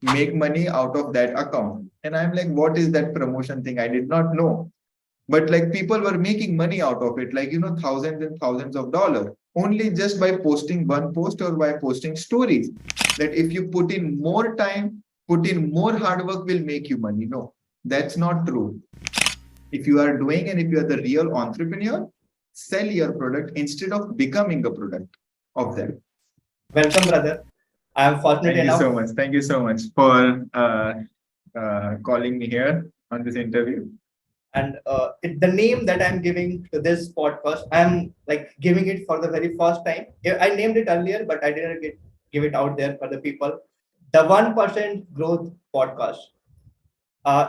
make money out of that account. And I'm like, what is that promotion thing? I did not know. But like people were making money out of it, like, thousands and thousands of dollars, only just by posting one post or by posting stories. That if you put in more time, put in more hard work will make you money. No, that's not true. If you are doing and if you are the real entrepreneur, sell your product instead of becoming a product of them. Welcome, brother. I am fortunate Thank you enough. so much. Thank you so much for calling me here on this interview. And the name that I'm giving to this podcast, I'm like giving it for the very first time. I named it earlier, but I didn't give it out there for the people. The 1% Growth Podcast.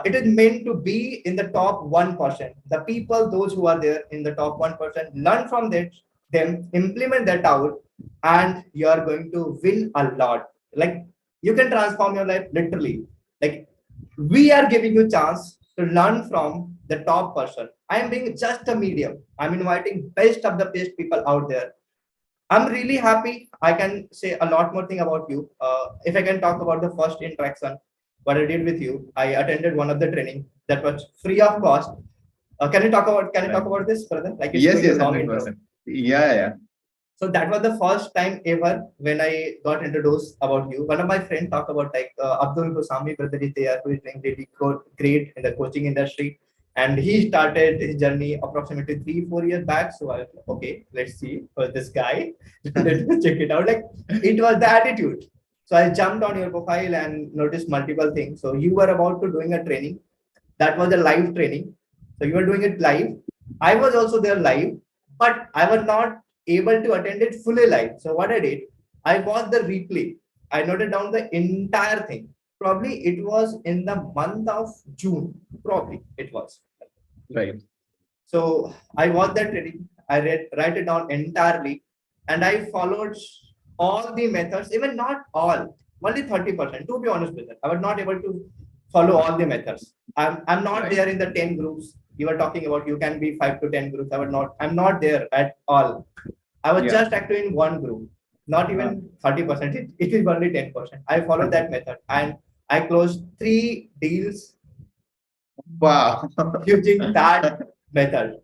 It is meant to be in the top 1%. The people, those who are there in the top 1%, learn from that, them, implement that out, and you are going to win a lot. Like you can transform your life literally. Like we are giving you chance to learn from the top person. I am being just a medium. I'm inviting best of the best people out there. I'm really happy. I can say a lot more thing about you. If I can talk about the first interaction, what I did with you, I attended one of the training that was free of cost. Can you talk about? Can you talk about this, brother? Like it's Yes, going a yes, long intro. 100%. Yeah, yeah. So that was the first time ever when I got introduced about you. One of my friends talked about like Abdul Husami, brother is there, who is doing really great in the coaching industry. And he started his journey approximately 3-4 years back. So I was like, okay, let's see for this guy. Let's check it out. Like it was the attitude. So I jumped on your profile and noticed multiple things. So you were about to doing a training. That was a live training. So you were doing it live. I was also there live, but I was not able to attend it fully live. So what I did, I watched the replay. I noted down the entire thing. Probably it was in the month of June. Probably it was. Right. So I watched that training. I write it down entirely, and I followed all the methods. Even not all, only 30%. To be honest with it, I was not able to follow all the methods. I'm not Right. there in the 10 groups. You were talking about you can be 5 to 10 groups. I'm not there at all. I was Yeah. just active in one group, not even 30%. It is only 10%. I followed that method and I closed 3 deals Wow. using that method.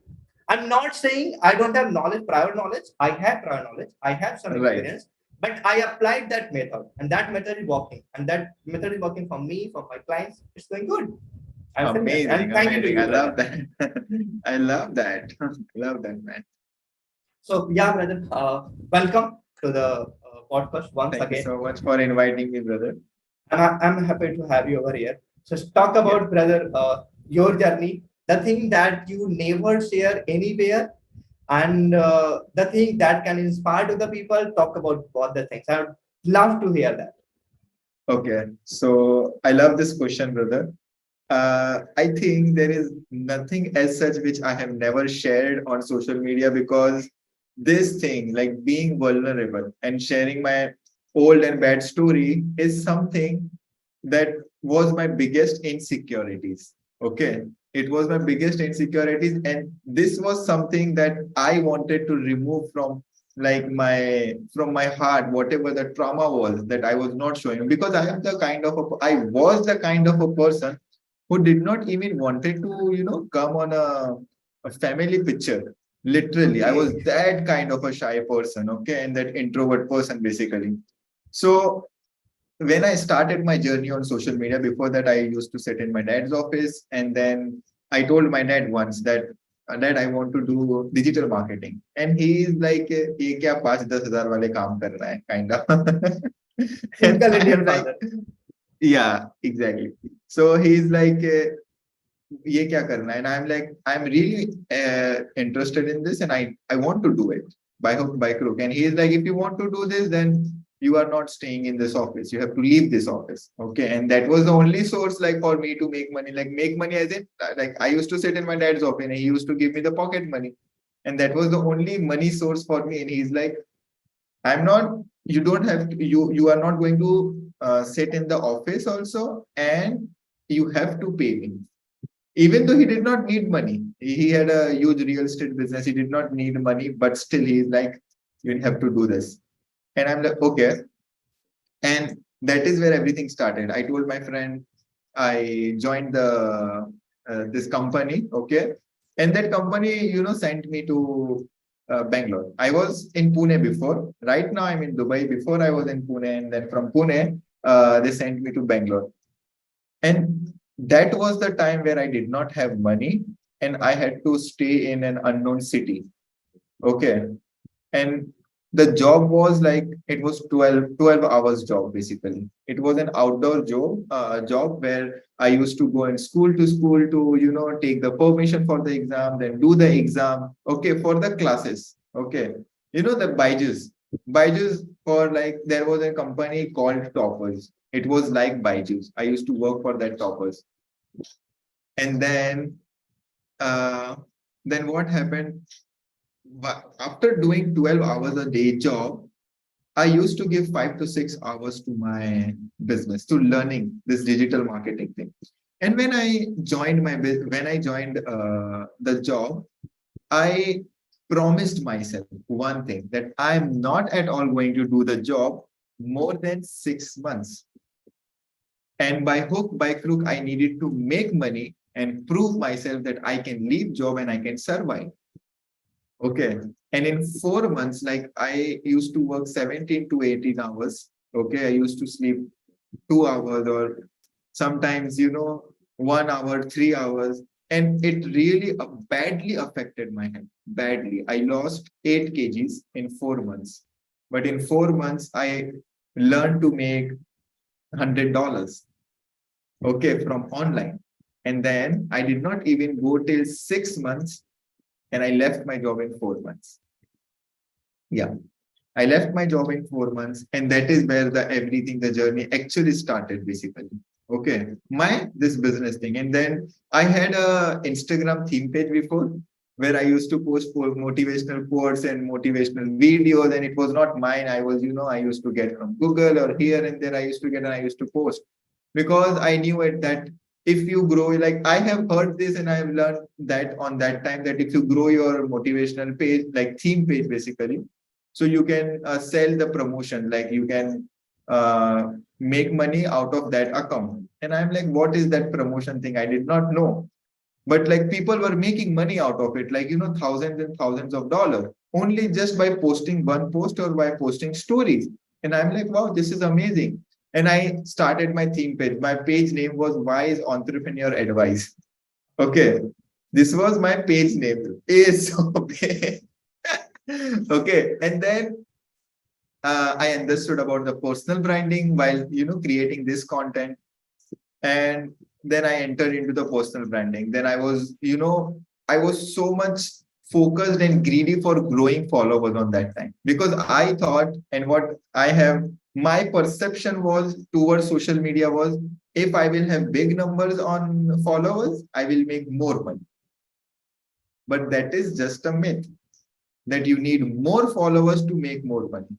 I'm not saying I don't have knowledge, prior knowledge. I have prior knowledge. I have some Right. experience, but I applied that method, and that method is working. And that method is working for me, for my clients. It's going good. I'm saying that. Amazing, And thank you to amazing. you, I brother. love that. I love that. Love that, man. So yeah, brother. Welcome to the podcast once Thank you again. so much for inviting me, brother. I'm happy to have you over here. So talk Yeah. about, brother, your journey, the thing that you never share anywhere, and the thing that can inspire to the people. Talk about both the things. I would love to hear that. Okay. So I love this question, brother. I think there is nothing as such which I have never shared on social media, because this thing, like being vulnerable and sharing my old and bad story, is something that was my biggest insecurities. Okay. It was my biggest insecurities. And this was something that I wanted to remove from like my heart, whatever the trauma was that I was not showing, because I was the kind of a person who did not even wanted to, come on a family picture. Literally, I was Okay. that kind of a shy person, okay, and that introvert person basically. So when I started my journey on social media, before that, I used to sit in my dad's office, and then I told my dad once that, Dad, I want to do digital marketing, and he is like, "ये क्या 5-10 हजार वाले काम कर रहा है," kind of. And Typical I'm Indian like, father. yeah, exactly. So he's like, ये क्या करना है? And I'm like, I'm really interested in this, and I want to do it by hook by crook. And he's like, if you want to do this, then you are not staying in this office. You have to leave this office. Okay. And that was the only source like for me to make money. Like make money as in like I used to sit in my dad's office and he used to give me the pocket money. And that was the only money source for me. And he's like, I'm not, you don't have to, you are not going to sit in the office also, and you have to pay me. Even though he did not need money, he had a huge real estate business. He did not need money, but still he's like, you have to do this. And I'm like, okay. And That is where everything started. I told my friend I joined the this company, okay, and that company, sent me to Bangalore. I was in Pune before. Right now, I'm in Dubai. Before I was in Pune, and then from Pune, they sent me to Bangalore. And that was the time where I did not have money, and I had to stay in an unknown city. Okay, and the job was like it was 12 hours job. Basically it was an outdoor job where I used to go in school to school to take the permission for the exam, then do the exam, okay, for the classes, okay. The Byju's, for like there was a company called Toppers. It was like Byju's. I used to work for that Toppers. And uh then what happened. But after doing 12 hours a day job, I used to give 5 to 6 hours to my business, to learning this digital marketing thing. And when I joined the job, I promised myself one thing, that I'm not at all going to do the job more than 6 months. And by hook, by crook, I needed to make money and prove myself that I can leave job and I can survive. Okay. And in 4 months, like I used to work 17 to 18 hours. Okay. I used to sleep 2 hours, or sometimes, 1 hour, 3 hours. And it really badly affected my health. Badly. I lost 8 kgs in 4 months. But in 4 months, I learned to make $100. Okay. From online. And then I did not even go till 6 months, and I left my job in 4 months. Yeah, I left my job in 4 months, and that is where the everything, the journey actually started, basically. Okay, my this business thing, and then I had a Instagram theme page before, where I used to post for motivational quotes and motivational videos, and it was not mine. I was, I used to get from Google or here and there. I used to get, and I used to post, because I knew it that if you grow, like I have heard this and I have learned that on that time, that if you grow your motivational page, like theme page basically, so you can sell the promotion, like you can make money out of that account. And I'm like, what is that promotion thing? I did not know. But like people were making money out of it, like, thousands and thousands of dollars, only just by posting one post or by posting stories. And I'm like, wow, this is amazing. And I started my theme page. My page name was Wise Entrepreneur Advice. Okay. This was my page name. Is okay. Okay. And then I understood about the personal branding while, creating this content. And then I entered into the personal branding. Then I was so much focused and greedy for growing followers on that time, because I thought, and what I have, my perception was towards social media was, if I will have big numbers on followers, I will make more money. But that is just a myth, that you need more followers to make more money.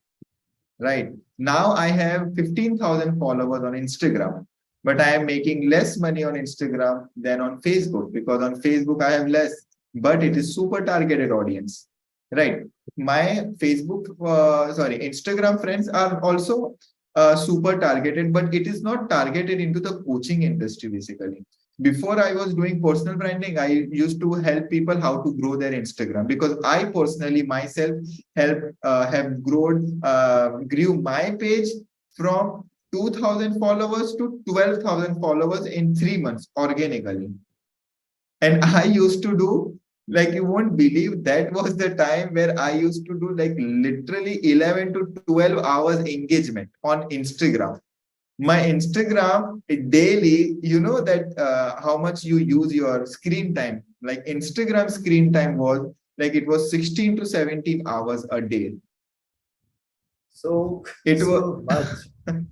Right now, I have 15,000 followers on Instagram, but I am making less money on Instagram than on Facebook, because on Facebook I have less, but it is super targeted audience. Right. My Instagram friends are also super targeted, but it is not targeted into the coaching industry basically. Before I was doing personal branding, I used to help people how to grow their Instagram, because I personally myself have grew my page from 2,000 followers to 12,000 followers in 3 months organically. And I used to do, like, you won't believe, that was the time where I used to do like literally 11 to 12 hours engagement on Instagram. My Instagram daily, that how much you use your screen time. Like Instagram screen time was like, it was 16 to 17 hours a day. So it so was much.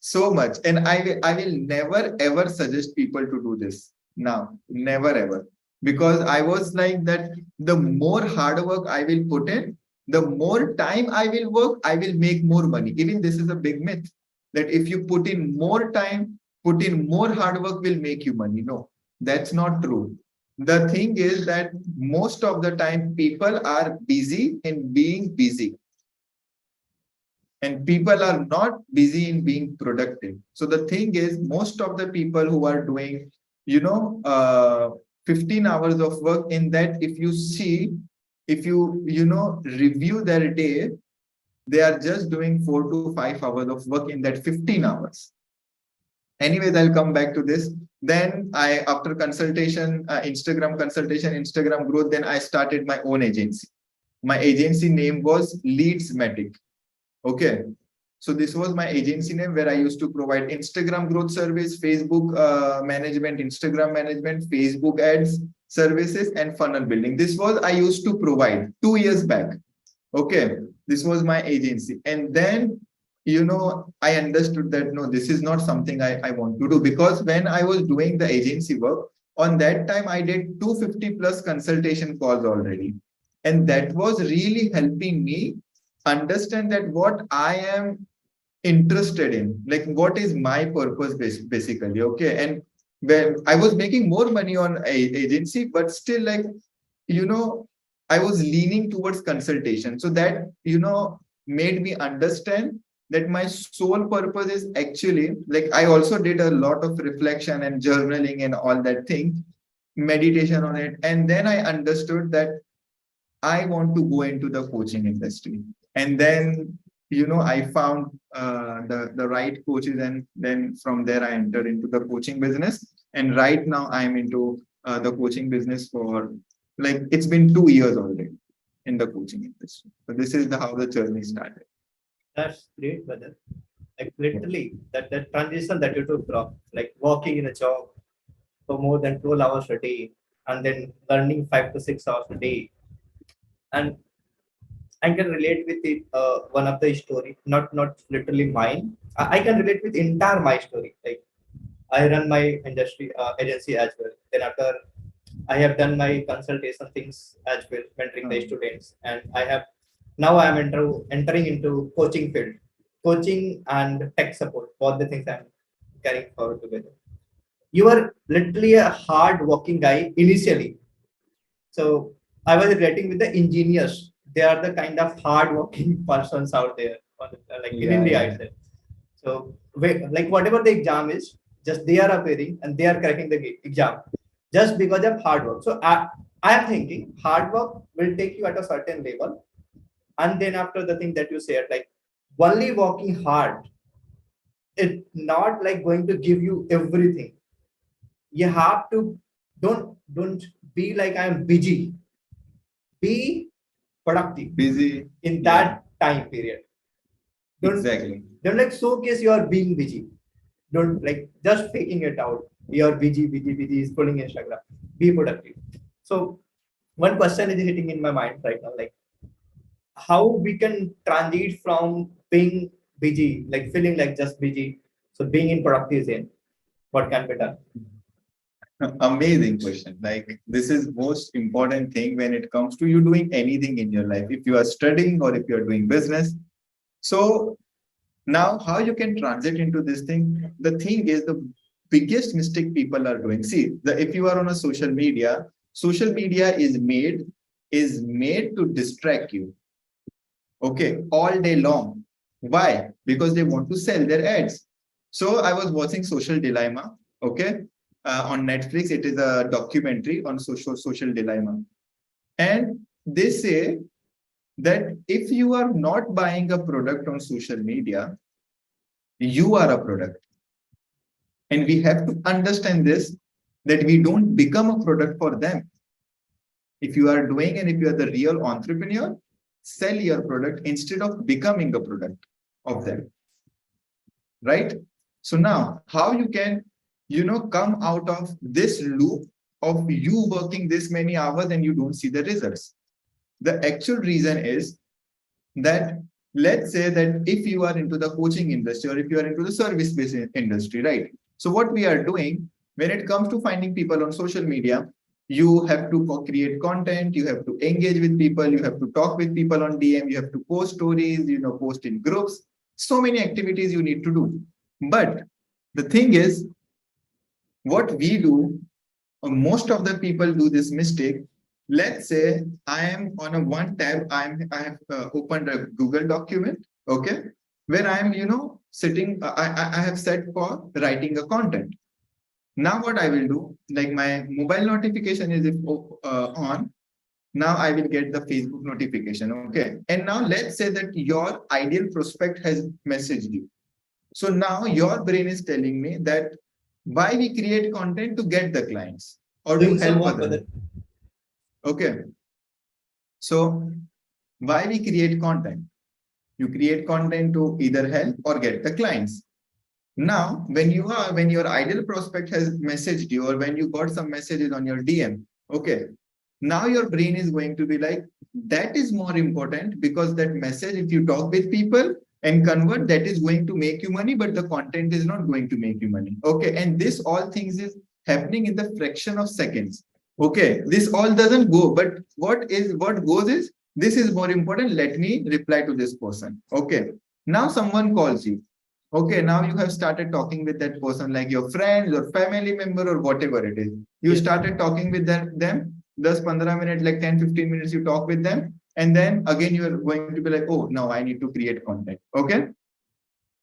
so much. And I will never ever suggest people to do this now. Never ever. Because I was like that, the more hard work I will put in, the more time I will work, I will make more money. Even this is a big myth, that if you put in more time, put in more hard work will make you money. No, that's not true. The thing is that most of the time people are busy in being busy. and people are not busy in being productive. So the thing is, most of the people who are doing, you know, 15 hours of work, in that, if you see, if you know, review their day, they are just doing 4 to 5 hours of work in that 15 hours. Anyways, I'll come back to this. Then I, after consultation, Instagram consultation, Instagram growth, then I started my own agency. My agency name was Leadsmatic. Okay. So this was my agency name, where I used to provide Instagram growth service, Facebook management, Instagram management, Facebook ads services, and funnel building. This was I used to provide 2 years back. Okay. This was my agency. And then, you know, I understood that no, this is not something I want to do, because when I was doing the agency work, on that time, I did 250 plus consultation calls already. And that was really helping me understand that what I am interested in, like what is my purpose basically. Okay. And when I was making more money on agency, but still, like, you know, I was leaning towards consultation. So that, you know, made me understand that my sole purpose is actually, like, I also did a lot of reflection and journaling and all that thing, meditation on it. And then I understood that I want to go into the coaching industry. And then, you know, I found the right coaches, and then from there I entered into the coaching business. And right now I'm into the coaching business for, like, it's been 2 years already in the coaching industry. So this is how the journey started. That's great, brother. Like literally, that transition that you took from like working in a job for more than 12 hours a day, and then learning 5 to 6 hours a day. And I can relate with it. One of the story, not literally mine. I can relate with entire my story. Like I run my industry agency as well. Then after I have done my consultation things as well, mentoring the students, and I have now I am entering into coaching field, coaching and tech support. Both the things I'm carrying forward together. You are literally a hard working guy initially. So I was relating with the engineers. They are the kind of hard working persons out there, like in India itself. So like whatever the exam is, just they are appearing and they are cracking the exam just because of hard work. So I am thinking hard work will take you at a certain level, and then after the thing that you said, like only working hard, it's not like going to give you everything. You have to don't be like I'm busy. Be productive Busy. in that time period. Don't Exactly. don't like showcase you are being busy. Don't like just faking it out. You're busy, scrolling Instagram. Be productive. So one question is hitting in my mind right now, like how we can transit from being busy, like feeling like just busy, so being in productive zone. What can be done? Amazing question. Like, this is most important thing when it comes to you doing anything in your life. If you are studying or if you are doing business. So now how you can transit into this thing? The thing is, the biggest mistake people are doing. See, if you are on a social media is made to distract you. Okay, all day long. Why? Because they want to sell their ads. So I was watching Social Dilemma. Okay, on Netflix, it is a documentary on social dilemma, and they say that if you are not buying a product on social media, you are a product, and we have to understand this, that we don't become a product for them. If you are doing, and if you are the real entrepreneur, sell your product instead of becoming a product of them, right? So now how you can, come out of this loop of you working this many hours and you don't see the results? The actual reason is that, let's say that if you are into the coaching industry or if you are into the service based industry, right? So what we are doing when it comes to finding people on social media, you have to create content, you have to engage with people, you have to talk with people on DM, you have to post stories, post in groups, so many activities you need to do. But the thing is, what we do, most of the people do this mistake. Let's say I am on a one tab, I have opened a Google document. Okay, where I'm, sitting, I have set for writing a content. Now what I will do, like my mobile notification is if, on, now I will get the Facebook notification. Okay. And now let's say that your ideal prospect has messaged you. So now your brain is telling me that why we create content to get the clients or to Doing some help work with others. it. Okay. So why we create content? You create content to either help or get the clients. Now, when your ideal prospect has messaged you or when you got some messages on your DM, okay, now your brain is going to be like, that is more important because that message, if you talk with people and convert, that is going to make you money, but the content is not going to make you money. Okay. And this all things is happening in the fraction of seconds. Okay. This all doesn't go, but what goes is this is more important. Let me reply to this person. Okay. Now someone calls you. Okay, now you have started talking with that person, like your friends or family member or whatever it is. You Yes. started talking with them, 10-15 minutes, like 10-15 minutes, you talk with them. And then again, you are going to be like, oh, now I need to create content. Okay.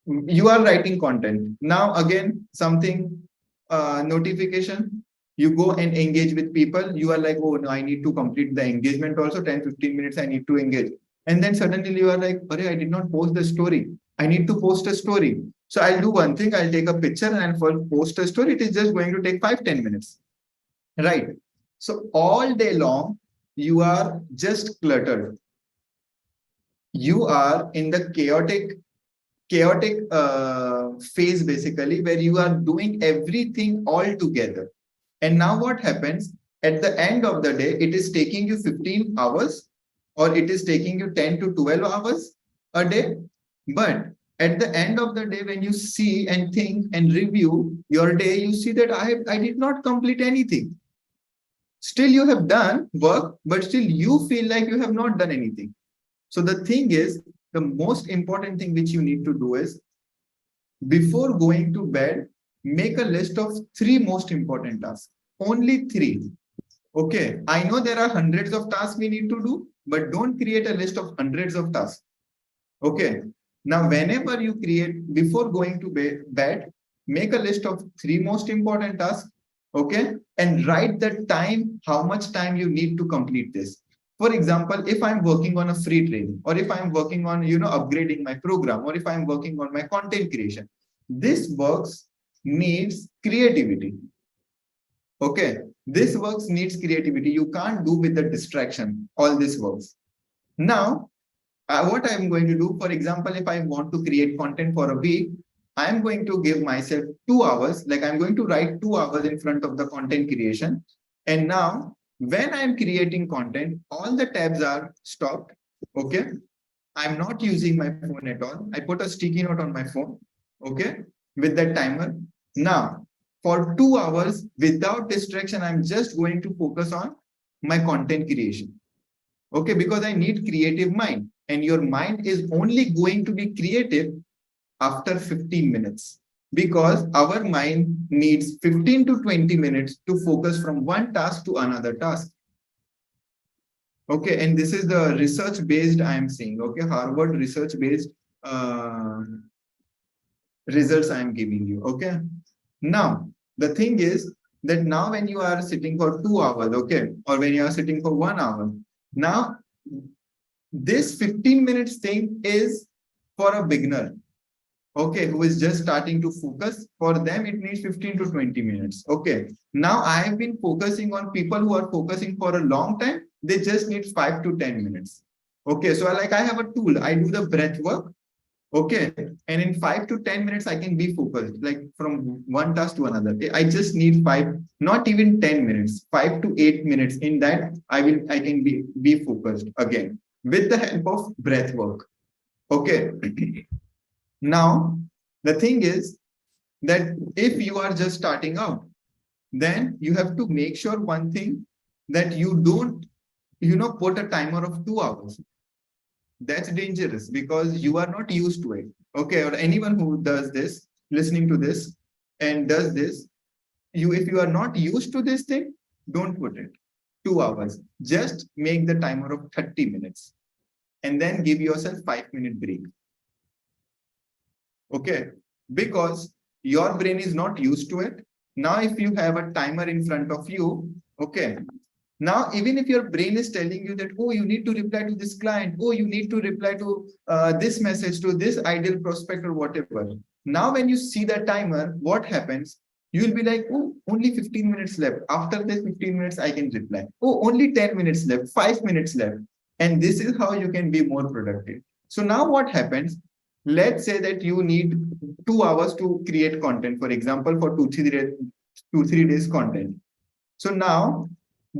You are writing content. Now, again, something, notification, you go and engage with people. You are like, oh, no, I need to complete the engagement also 10-15 minutes. I need to engage. And then suddenly you are like, I did not post the story. I need to post a story. So I'll do one thing. I'll take a picture and I'll post a story. It is just going to take 5-10 minutes. Right. So all day long, you are just cluttered. You are in the chaotic phase basically where you are doing everything all together. And now what happens at the end of the day, it is taking you 15 hours or it is taking you 10 to 12 hours a day. But at the end of the day, when you see and think and review your day, you see that I did not complete anything. Still you have done work, but still you feel like you have not done anything. So the thing is, the most important thing which you need to do is before going to bed, make a list of 3 most important tasks. Only 3. Okay. I know there are hundreds of tasks we need to do, but don't create a list of hundreds of tasks. Okay. Now, whenever you create before going to bed, make a list of 3 most important tasks. Okay. And write the time, how much time you need to complete this. For example, if I'm working on a free training or if I'm working on, upgrading my program or if I'm working on my content creation, this works needs creativity. Okay. This works needs creativity. You can't do with the distraction, all this works. Now, what I'm going to do, for example, if I want to create content for a week, I'm going to give myself 2 hours, like I'm going to write 2 hours in front of the content creation. And now, when I'm creating content, all the tabs are stopped. Okay. I'm not using my phone at all. I put a sticky note on my phone. Okay. With that timer. Now, for 2 hours without distraction, I'm just going to focus on my content creation. Okay, because I need creative mind and your mind is only going to be creative after 15 minutes because our mind needs 15 to 20 minutes to focus from one task to another task. Okay, and this is the research based I am seeing. Okay, Harvard research based uh, results I am giving you. Okay, now the thing is that now when you are sitting for 2 hours, okay, or when you are sitting for 1 hour, now this 15 minutes thing is for a beginner, okay, who is just starting to focus. For them, it needs 15 to 20 minutes. Okay. Now I have been focusing on people who are focusing for a long time. They just need 5 to 10 minutes. Okay. So I have a tool. I do the breath work. Okay. And in 5 to 10 minutes, I can be focused like from one task to another. I just need five, not even 10 minutes, 5 to 8 minutes. In that, I can be focused again with the help of breath work. Okay. Now, the thing is that if you are just starting out, then you have to make sure one thing that you don't, put a timer of 2 hours. That's dangerous because you are not used to it. Okay. Or anyone who does this, listening to this and does this, if you are not used to this thing, don't put it 2 hours. Just make the timer of 30 minutes and then give yourself 5 minute break. Okay, because your brain is not used to it. Now if you have a timer in front of you, okay, now even if your brain is telling you that, oh, you need to reply to this client, oh, you need to reply to this message to this ideal prospect or whatever, now when you see the timer, what happens? You will be like, oh, only 15 minutes left. After this 15 minutes I can reply. Oh, only 10 minutes left, 5 minutes left. And this is how you can be more productive. So now what happens? Let's say that you need 2 hours to create content, for example, for 2 3 days content. So now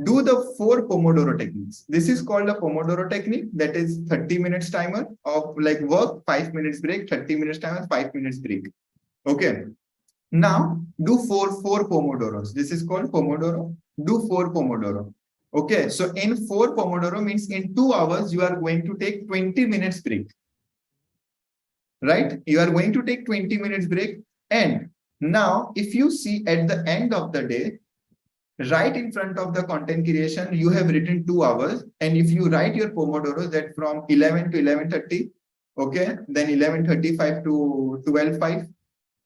do the 4 Pomodoro techniques. This is called a Pomodoro technique, that is 30 minutes timer of like work, 5 minutes break, 30 minutes timer, 5 minutes break. Okay. Now do four Pomodoros. This is called Pomodoro. Do 4 Pomodoro. Okay. So in 4 Pomodoro means in 2 hours, you are going to take 20 minutes break. Right? You are going to take 20 minutes break. And now if you see at the end of the day, right in front of the content creation, you have written 2 hours. And if you write your Pomodoros that from 11 to 11:30, okay, then 11:35 to 12:05,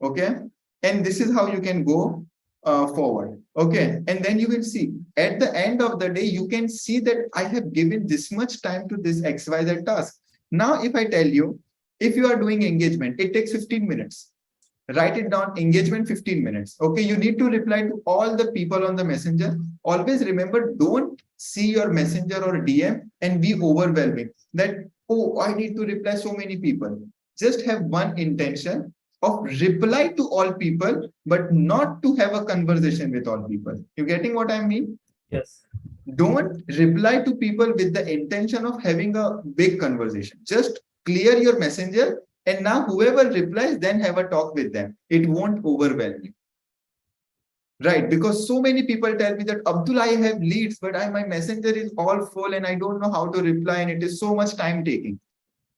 okay. And this is how you can go forward. Okay. And then you will see at the end of the day, you can see that I have given this much time to this XYZ task. Now, if I tell you, if you are doing engagement, it takes 15 minutes. Write it down, engagement 15 minutes. Okay, you need to reply to all the people on the messenger. Always remember, don't see your messenger or DM and be overwhelming that, oh, I need to reply so many people. Just have one intention of reply to all people, but not to have a conversation with all people. You getting what I mean? Yes. Don't reply to people with the intention of having a big conversation. Just clear your messenger, and now whoever replies, then have a talk with them. It won't overwhelm you. Right? Because so many people tell me that, Abdul, I have leads, but my messenger is all full and I don't know how to reply, and it is so much time taking.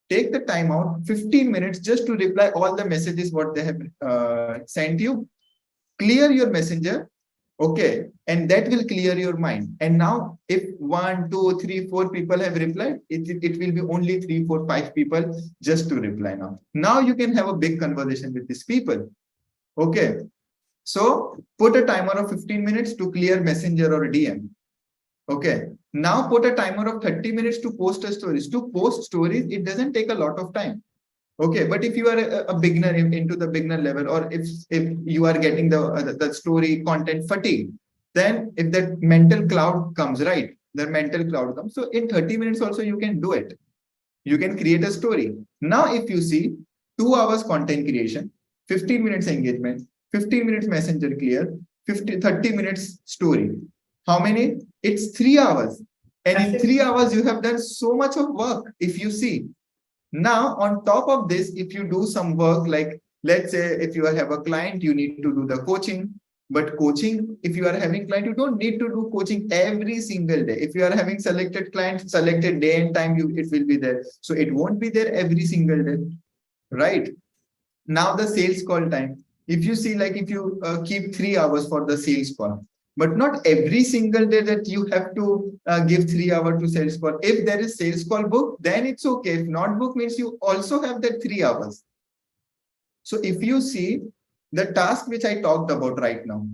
Take the time out, 15 minutes, just to reply all the messages what they have sent you. Clear your messenger. Okay, and that will clear your mind. And now, if 1, 2, 3, 4 people have replied, it will be only 3, 4, 5 people just to reply now. Now you can have a big conversation with these people. Okay, so put a timer of 15 minutes to clear messenger or DM. Okay, now put a timer of 30 minutes to post a stories. To post stories, it doesn't take a lot of time. Okay, but if you are a beginner into the beginner level, or if you are getting the story content fatigue, then if that mental cloud comes, right, the mental cloud comes. So in 30 minutes also you can do it. You can create a story. Now, if you see 2 hours content creation, 15 minutes engagement, 15 minutes messenger clear, 30 minutes story. How many? It's 3 hours. And in 3 hours, you have done so much of work. If you see, now, on top of this, if you do some work, like let's say if you have a client, you need to do the coaching. But coaching, if you are having client, you don't need to do coaching every single day. If you are having selected clients, selected day and time, it will be there. So it won't be there every single day, right? Now the sales call time. If you see, like if you keep 3 hours for the sales call, but not every single day that you have to give 3 hours to sales call. If there is sales call book, then it's okay. If not book, means you also have that 3 hours. So if you see the task which I talked about right now,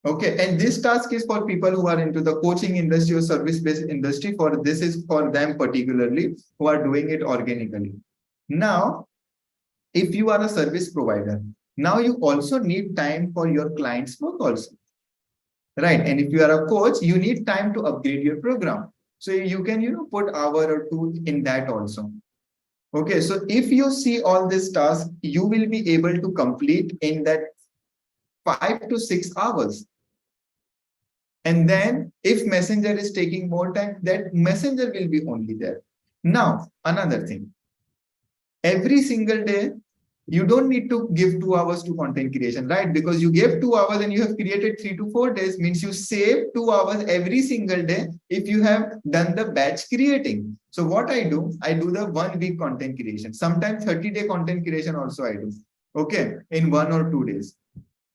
okay, and this task is for people who are into the coaching industry or service-based industry. For this is for them particularly who are doing it organically. Now, if you are a service provider, now you also need time for your clients' work also. Right. And if you are a coach, you need time to upgrade your program. So you can, put hour or two in that also. Okay. So if you see all this task, you will be able to complete in that 5 to 6 hours. And then if messenger is taking more time, that messenger will be only there. Now, another thing, every single day, you don't need to give 2 hours to content creation, right? Because you gave 2 hours and you have created 3 to 4 days, means you save 2 hours every single day if you have done the batch creating. So what I do the 1 week content creation. Sometimes 30-day content creation also I do. Okay, in 1 or 2 days.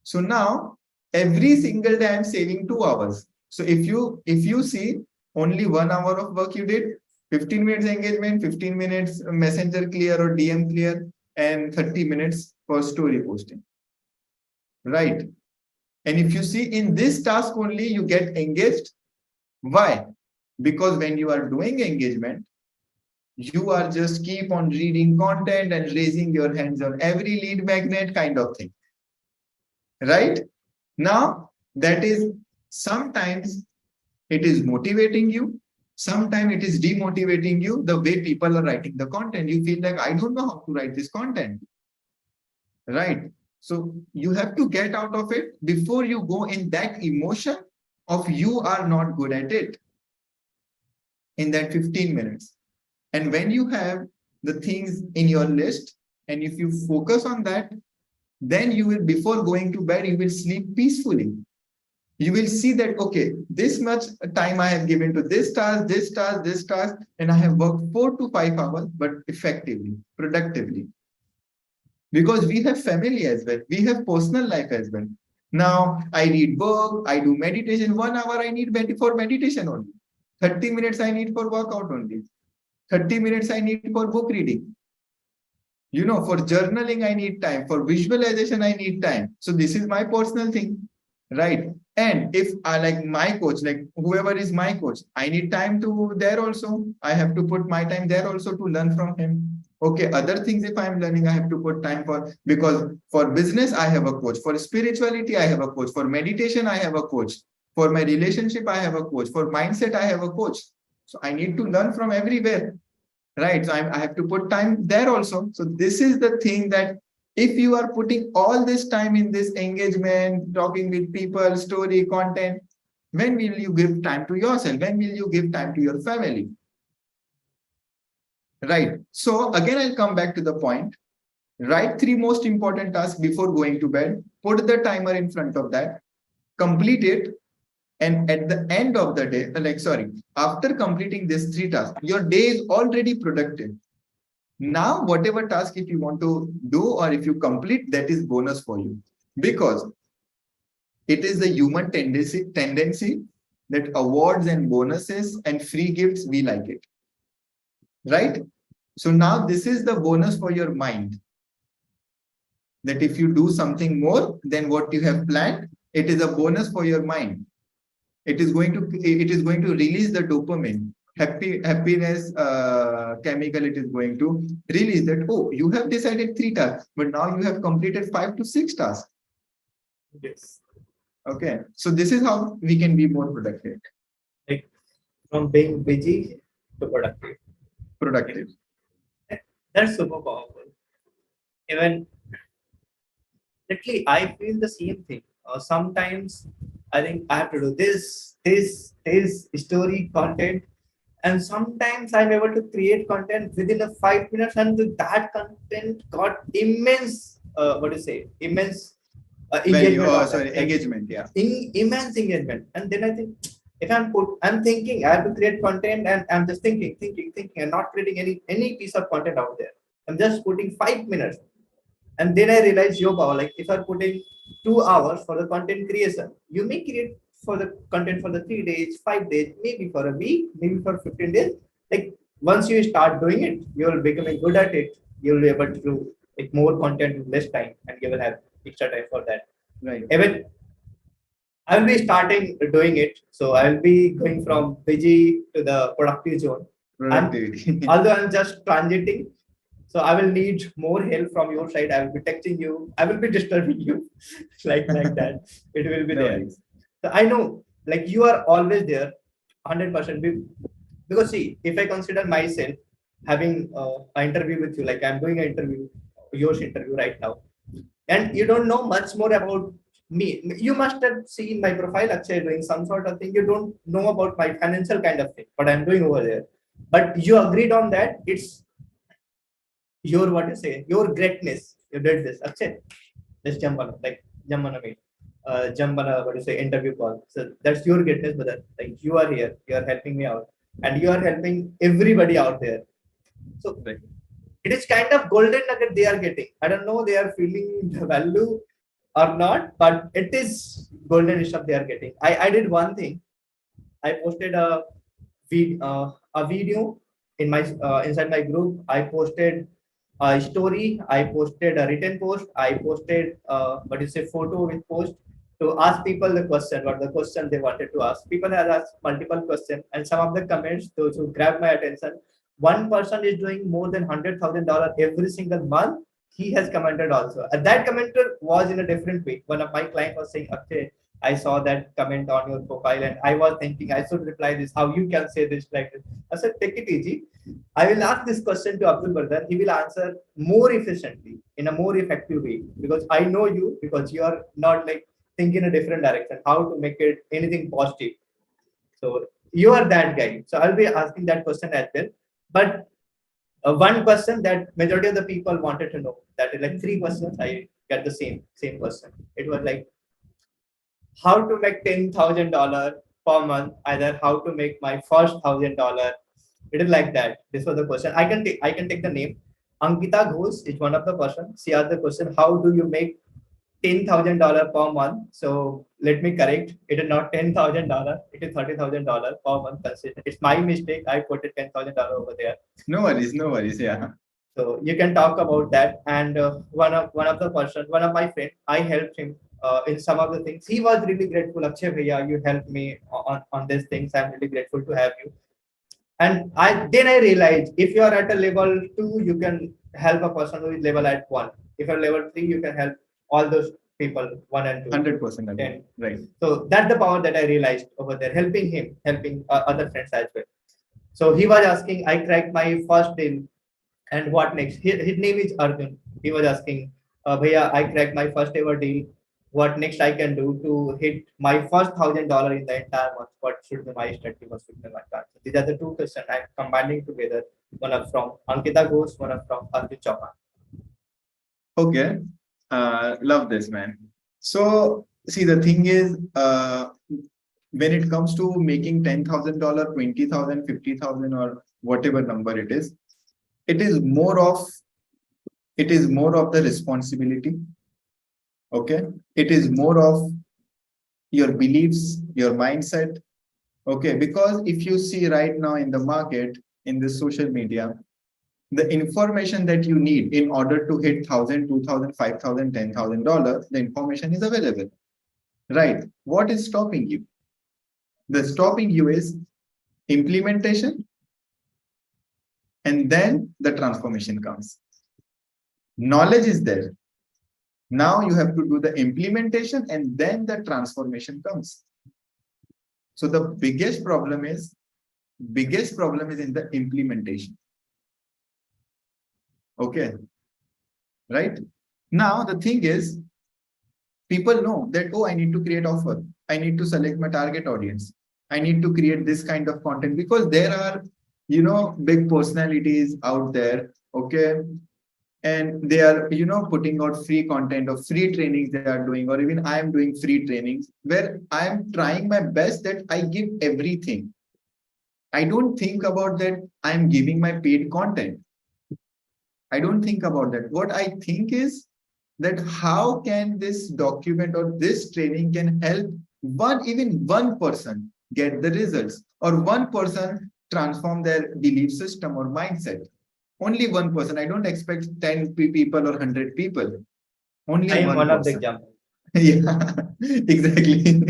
So now every single day I'm saving 2 hours. So if you see only 1 hour of work you did, 15 minutes engagement, 15 minutes messenger clear or DM clear, and 30 minutes for story posting. Right. And if you see in this task only, you get engaged. Why? Because when you are doing engagement, you are just keep on reading content and raising your hands on every lead magnet kind of thing. Right? Now, that is sometimes it is motivating you. Sometimes it is demotivating you the way people are writing the content. You feel like, I don't know how to write this content. Right? So you have to get out of it before you go in that emotion of you are not good at it in that 15 minutes. And when you have the things in your list, and if you focus on that, then you will, before going to bed, you will sleep peacefully. You will see that, okay, this much time I have given to this task, this task, this task, and I have worked 4 to 5 hours, but effectively, productively. Because we have family as well. We have personal life as well. Now, I read book, I do meditation. 1 hour I need for meditation only. 30 minutes I need for workout only. 30 minutes I need for book reading. For journaling, I need time. For visualization, I need time. So this is my personal thing, right? And if I like my coach, like whoever is my coach, I need time to there also. I have to put my time there also to learn from him. Okay, other things if I'm learning, I have to put time for, because for business, I have a coach. For spirituality, I have a coach. For meditation, I have a coach. For my relationship, I have a coach. For mindset, I have a coach. So I need to learn from everywhere. Right. So I have to put time there also. So this is the thing, that if you are putting all this time in this engagement, talking with people, story, content, when will you give time to yourself? When will you give time to your family? Right. So again, I'll come back to the point. Write 3 most important tasks before going to bed. Put the timer in front of that. Complete it. And at the end of the day, after completing these 3 tasks, your day is already productive. Now, whatever task if you want to do or if you complete, that is bonus for you, because it is the human tendency that awards and bonuses and free gifts, we like it. Right? So now this is the bonus for your mind, that if you do something more than what you have planned, it is a bonus for your mind. It is going to release the dopamine, happiness chemical. It is going to release that, oh, you have decided 3 tasks, but now you have completed 5 to 6 tasks. Yes. Okay, so this is how we can be more productive. Like from being busy to productive. Productive. That's super powerful. Even literally, I feel the same thing. Sometimes I think I have to do this story content, and sometimes I'm able to create content within a 5 minutes, and that content got immense. What do you say? Immense engagement. Engagement. Yeah. Immense engagement, and then I think if I'm thinking I have to create content, and I'm just thinking, and not creating any piece of content out there. I'm just putting 5 minutes. And then I realized, yo, power, like if I'm putting 2 hours for the content creation, you may create for the content for the 3 days, 5 days, maybe for a week, maybe for 15 days. Like once you start doing it, you'll becoming good at it. You'll be able to do like more content in less time, and you will have extra time for that. Right. Even I will be starting doing it. So I will be going from busy to the productive zone. Although I'm just transiting, so I will need more help from your side. I will be texting you. I will be disturbing you, like that. It will be there. So I know, like you are always there, 100%. Because see, if I consider myself having an interview with you, like I'm doing an interview, yours interview right now, and you don't know much more about me. You must have seen my profile, Akshay, doing some sort of thing. You don't know about my financial kind of thing, what I'm doing over there. But you agreed on that. It's your, what you say, your greatness. You did this. Akshay, let's jump on a meet. Jump on a, what you say, interview call. So that's your greatness, brother. Like you are here, you are helping me out, and you are helping everybody out there. So it is kind of golden nugget they are getting. I don't know they are feeling the value or not, but it is golden stuff they are getting. I did one thing. I posted a video in my inside my group. I posted a story, I posted a written post, I posted what is a photo with post to ask people the question, what the question they wanted to ask. People have asked multiple questions, and some of the comments, those who grabbed my attention, one person is doing more than $100,000 every single month. He has commented also. And that commenter was in a different way. One of my clients was saying, okay, I saw that comment on your profile, and I was thinking I should reply this. How you can say this like this? I said, take it easy. I will ask this question to Abdul Brother. He will answer more efficiently in a more effective way because I know you because you are not like thinking a different direction, how to make it anything positive. So you are that guy. So I'll be asking that question as well. But one question that majority of the people wanted to know, that is like three questions. I get the same question. It was like how to make $10,000 per month, either how to make my first $1,000. It is like that. This was the question. I can take the name. Ankita Ghosh is one of the person. She asked the question, how do you make $10,000 per month? So let me correct. It is not $10,000. It is $30,000 per month. It's my mistake. I put it $10,000 over there. No worries, no worries. Yeah. So you can talk about that. And one of the person, one of my friend, I helped him in some of the things. He was really grateful. Akshay Bhaiya, you helped me on these things. I'm really grateful to have you. And I realized if you are at a level 2, you can help a person who is level at 1. If you're level 3, you can help all those people 1 and 2. 100%. Right. So that's the power that I realized over there, helping him, helping other friends as well. So he was asking, I cracked my first deal, and what next? His name is Arjun. He was asking, Bhaiya, I cracked my first ever deal. What next I can do to hit my first $1,000 in the entire month? What should be my strategy? What should be my plan? So these are the two questions I'm combining together. One of from Ankita Ghosh, one of from Arjun Chauhan. Okay. Love this, man. So, see, the thing is, when it comes to making $10,000, 20,000, 50,000, or whatever number it is more of the responsibility. Okay. It is more of your beliefs, your mindset. Okay. Because if you see right now in the market, in the social media, the information that you need in order to hit $1,000, $2,000, $5,000, $10,000, the information is available. Right. What is stopping you? The stopping you is implementation, and then the transformation comes. Knowledge is there. Now you have to do the implementation, and then the transformation comes. So the biggest problem is in the implementation. Okay. Right. Now the thing is, people know that, oh, I need to create offer. I need to select my target audience. I need to create this kind of content because there are, big personalities out there. Okay. And they are, putting out free content or free trainings they are doing, or even I am doing free trainings where I am trying my best that I give everything. I don't think about that I am giving my paid content. I don't think about that. What I think is that how can this document or this training can help even one person get the results, or one person transform their belief system or mindset. Only one person. I don't expect 10 people or 100 people. Only I am one of the person. examples. Yeah, exactly.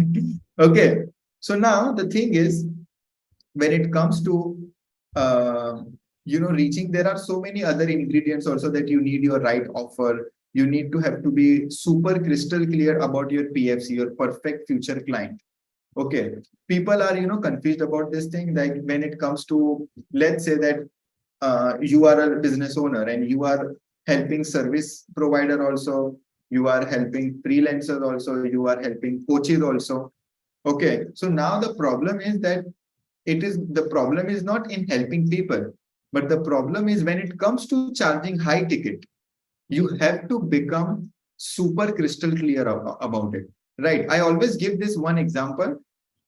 Okay. So now the thing is, when it comes to reaching, there are so many other ingredients also that you need your right offer. You need to have to be super crystal clear about your PFC, your perfect future client. Okay. People are, confused about this thing. Like when it comes to, let's say that you are a business owner and you are helping service provider also, you are helping freelancers also, you are helping coaches also. Okay. So now the problem is that the problem is not in helping people, but the problem is when it comes to charging high ticket, you have to become super crystal clear about it. Right. I always give this one example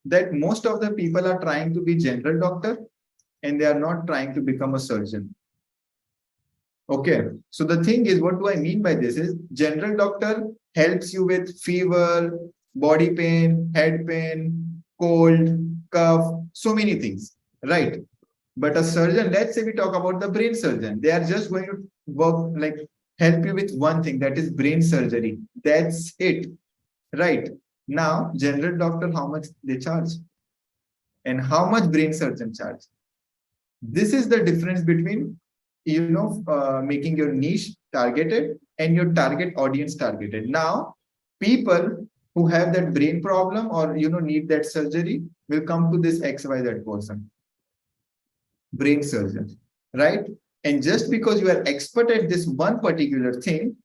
that most of the people are trying to be general doctor and they are not trying to become a surgeon. Okay. So the thing is, what do I mean by this is general doctor helps you with fever, body pain, head pain, cold, cough, so many things. Right. But a surgeon, let's say we talk about the brain surgeon, they are just going to work, like help you with one thing, that is brain surgery. That's it. Right. Now, general doctor, how much they charge and how much brain surgeon charge? This is the difference between, making your niche targeted and your target audience targeted. Now, people who have that brain problem or need that surgery will come to this XYZ person, brain surgeon, right? And just because you are expert at this one particular thing,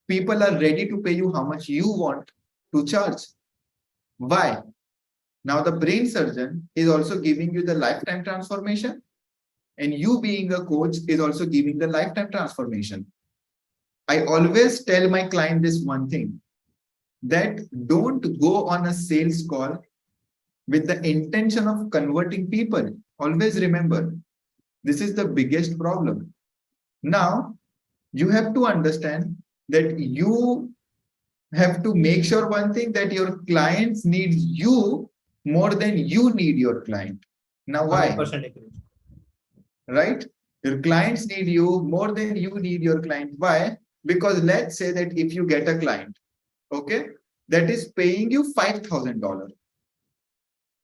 people are ready to pay you how much you want to charge. Why? Now, the brain surgeon is also giving you the lifetime transformation, and you being a coach is also giving the lifetime transformation. I always tell my client this one thing, that don't go on a sales call with the intention of converting people. Always remember, this is the biggest problem. Now, you have to understand that you have to make sure one thing, that your clients need you more than you need your client. Now, why? 100% agree. Right? Your clients need you more than you need your client. Why? Because let's say that if you get a client, okay, that is paying you $5,000.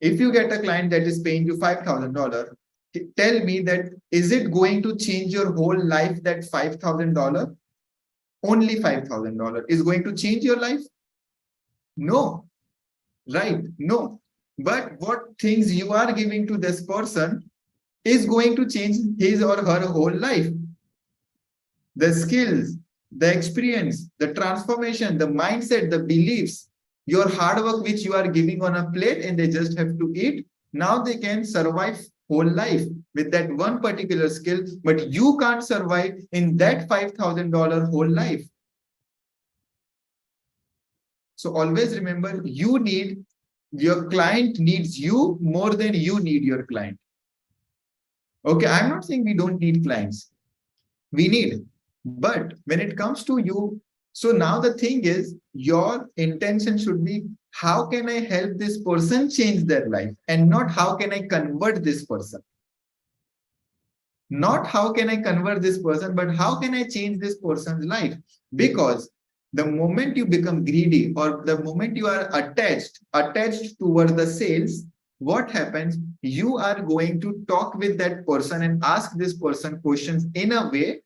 If you get a client that is paying you $5,000, tell me that is it going to change your whole life, that $5,000? Only $5,000 is going to change your life? No, right? No. But what things you are giving to this person is going to change his or her whole life. The skills, the experience, the transformation, the mindset, the beliefs, your hard work which you are giving on a plate and they just have to eat. Now they can survive whole life with that one particular skill, but you can't survive in that $5,000 whole life. So always remember, your client needs you more than you need your client. Okay, I'm not saying we don't need clients. We need. But when it comes to you, so now the thing is, your intention should be, how can I help this person change their life, and not how can I convert this person. Not how can I convert this person, but how can I change this person's life? Because the moment you become greedy, or the moment you are attached toward the sales, what happens? You are going to talk with that person and ask this person questions in a way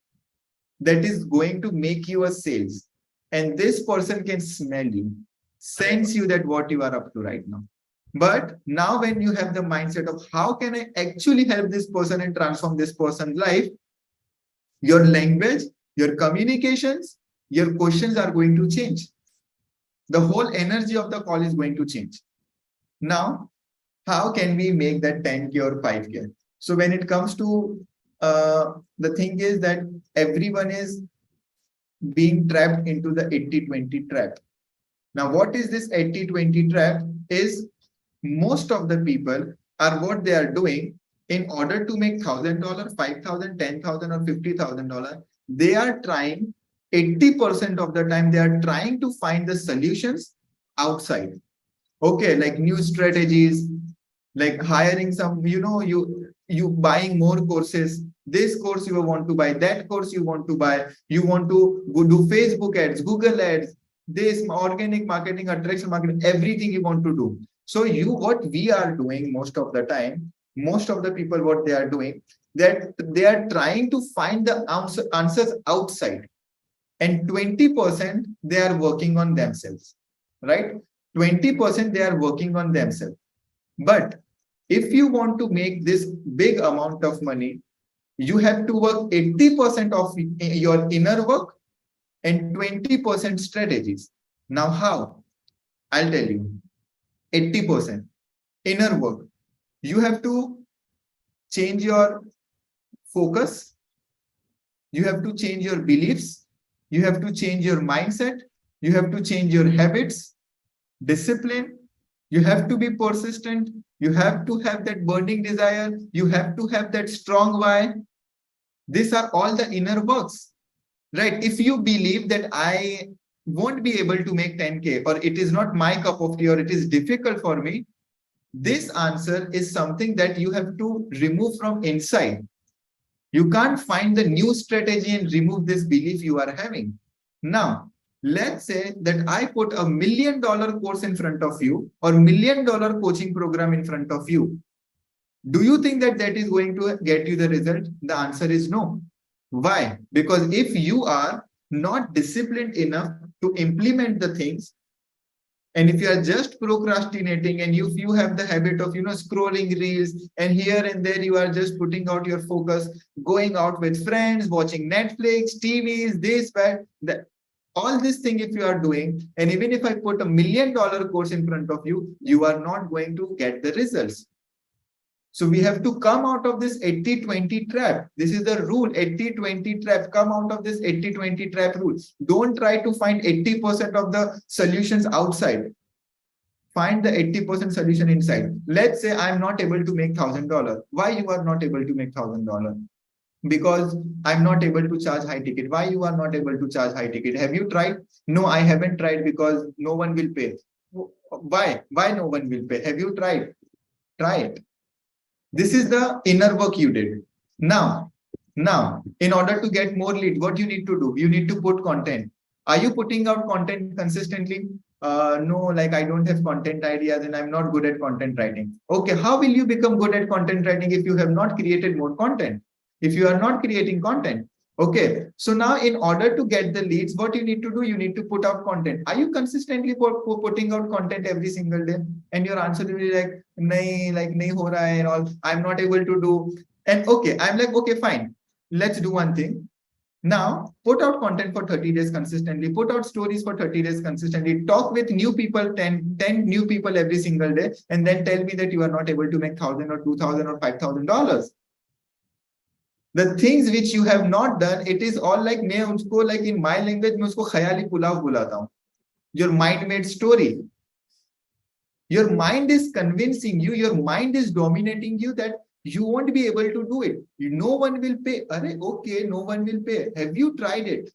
that is going to make you a sales. And this person can smell you, sense you that what you are up to right now. But now when you have the mindset of how can I actually help this person and transform this person's life, your language, your communications, your questions are going to change. The whole energy of the call is going to change. Now, how can we make that 10K or 5K? So when it comes to the thing is that everyone is being trapped into the 80-20 trap. Now, what is this 80-20 trap? Is most of the people are what they are doing in order to make $1,000, $5,000, $10,000 or $50,000. They are trying 80% of the time, they are trying to find the solutions outside. Okay, like new strategies, like hiring some, you buying more courses. This course you want to buy, that course you want to buy, you want to go do Facebook ads, Google ads, this organic marketing, attraction marketing, everything you want to do. So what we are doing most of the time, most of the people, what they are doing, that they are trying to find the answers outside, and 20% they are working on themselves, right? 20% they are working on themselves. But if you want to make this big amount of money, you have to work 80% of your inner work and 20% strategies. Now, how? I'll tell you. 80% inner work. You have to change your focus. You have to change your beliefs. You have to change your mindset. You have to change your habits, discipline. You have to be persistent. You have to have that burning desire. You have to have that strong why. These are all the inner works, right? If you believe that I won't be able to make 10K, or it is not my cup of tea, or it is difficult for me, this answer is something that you have to remove from inside. You can't find the new strategy and remove this belief you are having. Now, let's say that I put $1 million course in front of you or $1 million coaching program in front of you. Do you think that that is going to get you the result? The answer is no. Why? Because if you are not disciplined enough to implement the things, and if you are just procrastinating, and if you have the habit of scrolling reels, and here and there you are just putting out your focus, going out with friends, watching Netflix, TVs, this, that, all this thing if you are doing, and even if I put $1 million course in front of you, you are not going to get the results. So we have to come out of this 80-20 trap. This is the rule, 80-20 trap. Come out of this 80-20 trap rule. Don't try to find 80% of the solutions outside. Find the 80% solution inside. Let's say I'm not able to make $1,000. Why you are not able to make $1,000? Because I'm not able to charge high ticket. Why you are not able to charge high ticket? Have you tried? No, I haven't tried because no one will pay. Why? Why no one will pay? Have you tried? Try it. This is the inner work you did. Now, in order to get more lead, what you need to do? You need to put content. Are you putting out content consistently? No, like I don't have content ideas and I'm not good at content writing. Okay, how will you become good at content writing if you have not created more content? If you are not creating content? Okay, so now in order to get the leads, what you need to do? You need to put out content. Are you consistently putting out content every single day? And your answer will be like, nahi, like nahi ho raha hai and all. I'm not able to do. And okay, I'm like, okay, fine. Let's do one thing. Now, put out content for 30 days consistently. Put out stories for 30 days consistently. Talk with new people, 10 new people every single day. And then tell me that you are not able to make $1,000 or $2,000 or $5,000. The things which you have not done, it is all like, मैं उसको like in my language मैं उसको ख्याली पुलाव बुलाता हूँ. Your mind made story. Your mind is convincing you, your mind is dominating you that you won't be able to do it. No one will pay. Okay, no one will pay. Have you tried it?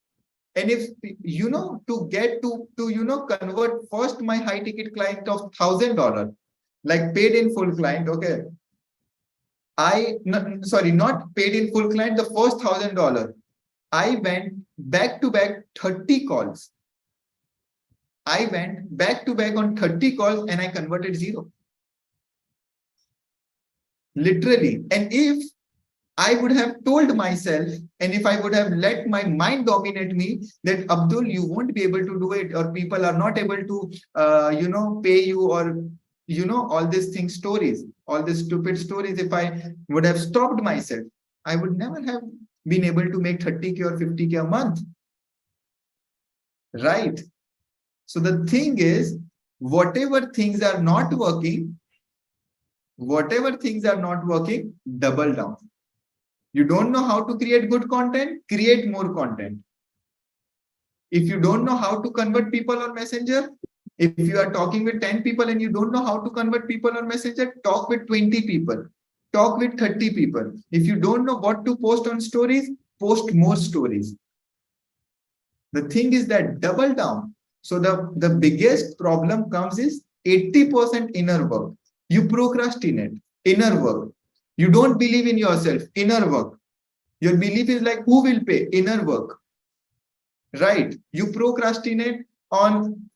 And if to get to convert first my high ticket client of $1,000, like paid in full client, okay. Not paid in full client, the first $1,000, I went back to back 30 calls. I went back to back on 30 calls and I converted zero. Literally. And if I would have told myself, and if I would have let my mind dominate me, that Abdul, you won't be able to do it, or people are not able to, pay you, or all these things, stories, all these stupid stories. If I would have stopped myself, I would never have been able to make 30K or 50K a month. Right? So the thing is, whatever things are not working, double down. You don't know how to create good content, create more content. If you don't know how to convert people on Messenger, if you are talking with 10 people and you don't know how to convert people on Messenger, talk with 20 people, talk with 30 people. If you don't know what to post on stories, post more stories. The thing is that double down. So the biggest problem comes is 80% inner work. You procrastinate, inner work. You don't believe in yourself, inner work. Your belief is like, who will pay? Inner work. Right? You procrastinate on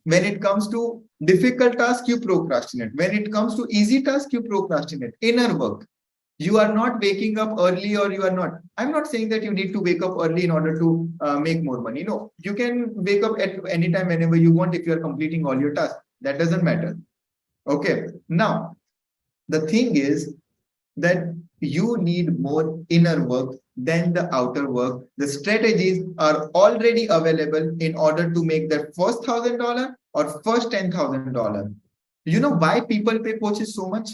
when it comes to difficult task, you procrastinate. When it comes to easy task, you procrastinate. Inner work. You are not waking up early, or you are not. I'm not saying that you need to wake up early in order to make more money. No, you can wake up at any time whenever you want if you are completing all your tasks. That doesn't matter. Okay. Now, the thing is that you need more inner work than the outer work. The strategies are already available in order to make that first $1,000 or first $10,000. You know why people pay coaches so much?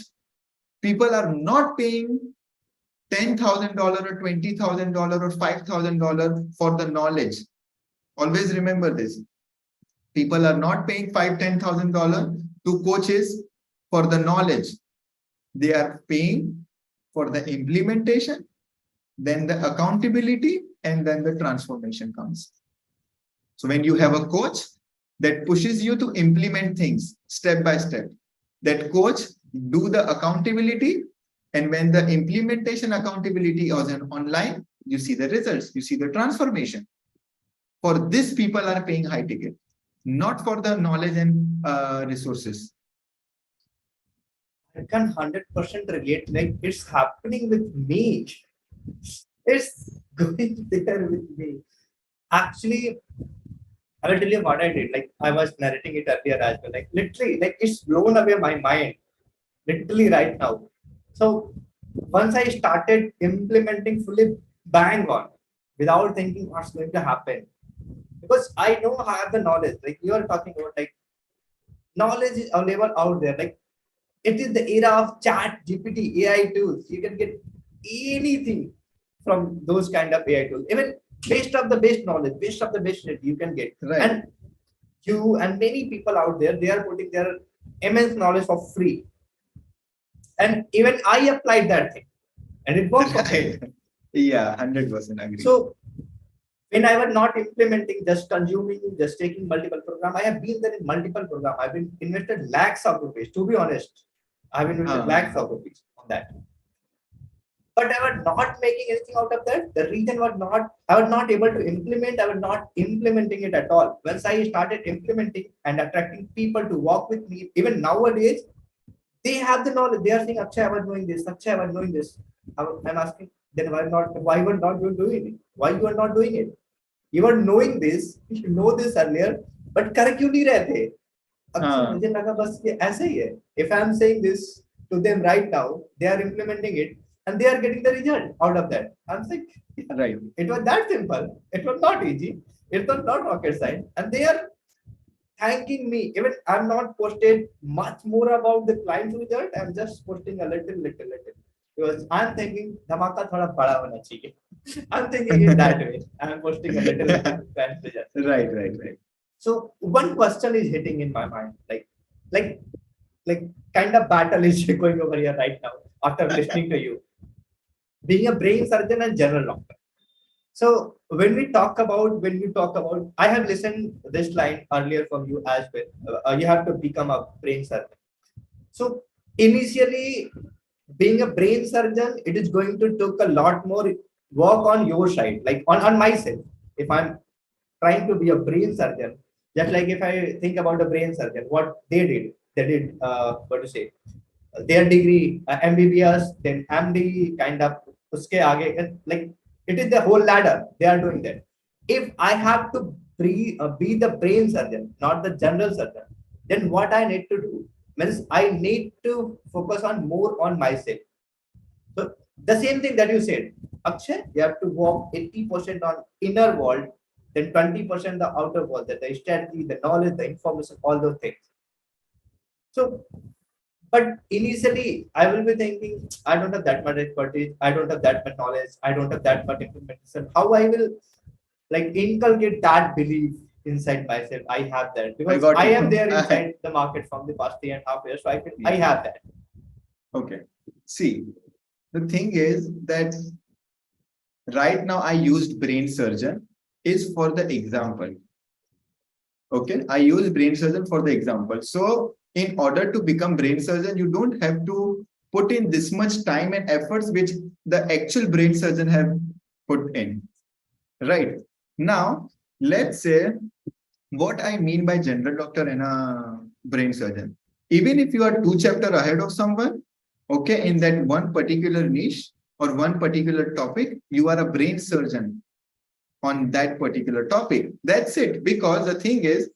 People are not paying $10,000 or $20,000 or $5,000 for the knowledge. Always remember this. People are not paying $5,000-$10,000 to coaches for the knowledge. They are paying for the implementation, then the accountability, and then the transformation comes. So when you have a coach that pushes you to implement things step by step, that coach do the accountability, And when the implementation accountability is online, you see the results, you see the transformation. For this, people are paying high ticket, not for the knowledge and resources. I can 100% relate. Like it's happening with me. It's going there with me. Actually, I will tell you what I did. Like I was narrating it earlier as well. Like literally, like it's blown away my mind. Literally right now. So once I started implementing fully bang on without thinking what's going to happen. Because I know I have the knowledge. Like you are talking about like knowledge is available out there. Like it is the era of chat, GPT, AI tools. You can get anything from those kind of AI tools. Even based of the best knowledge, based of the best shit you can get. Right. And you and many people out there, they are putting their immense knowledge for free. And even I applied that thing and it worked for me. Right. Yeah, 100% agree. So when I was not implementing, just consuming, just taking multiple program, I have been there in multiple program. I've been invested lakhs of rupees. To be honest, I've invested lakhs of rupees on that. But I was not making anything out of that. The reason was not I was not able to implement. I was not implementing it at all. Once I started implementing and attracting people to work with me, even nowadays, they have the knowledge. They are saying, Akshay, I was doing this. Akshay, I was doing this. I'm asking, then why not? Why were not you doing it? Why you are not doing it? You are knowing this. You know this earlier, but correct क्यों नहीं रहते? अक्सर मुझे लगा बस ये ऐसे ही है. If I am saying this to them right now, they are implementing it and they are getting the result out of that. I'm like, right. It was that simple. It was not easy. It was not rocket science, and they are thanking me. Even I'm not posted much more about the client's result. I'm just posting a little. Because I'm thinking dhamaka thoda bada hona chahiye. I'm thinking in that way. I'm posting a little client's result. Right. So one question is hitting in my mind, like kind of battle is going over here right now after listening to you. Being a brain surgeon and general doctor. So when we talk about, I have listened this line earlier from you as well. You have to become a brain surgeon. So initially, being a brain surgeon, it is going to take a lot more work on your side, like on myself. If I'm trying to be a brain surgeon, just like if I think about a brain surgeon, what they did, what to say, their degree, MBBS, then MD, kind of, uske aage, like it is the whole ladder. They are doing that. If I have to be the brain surgeon, not the general surgeon, then what I need to do means I need to focus on more on myself. So the same thing that you said, Akshay, you have to work 80% on inner world, then 20% the outer world, that the strategy, the knowledge, the information, all those things. So, but initially, I will be thinking, I don't have that much expertise, I don't have that much knowledge, I don't have that much implementation. How I will like inculcate that belief inside myself? I have that because I am there inside the market from the past 3.5 years, so I have that. Okay. See, the thing is that right now I used brain surgeon is for the example. Okay, I use brain surgeon for the example. So in order to become brain surgeon, you don't have to put in this much time and efforts which the actual brain surgeon have put in. Right. Now, let's say what I mean by general doctor and a brain surgeon. Even if you are 2 chapters ahead of someone, okay, in that one particular niche or one particular topic, you are a brain surgeon on that particular topic. That's it. Because the thing is,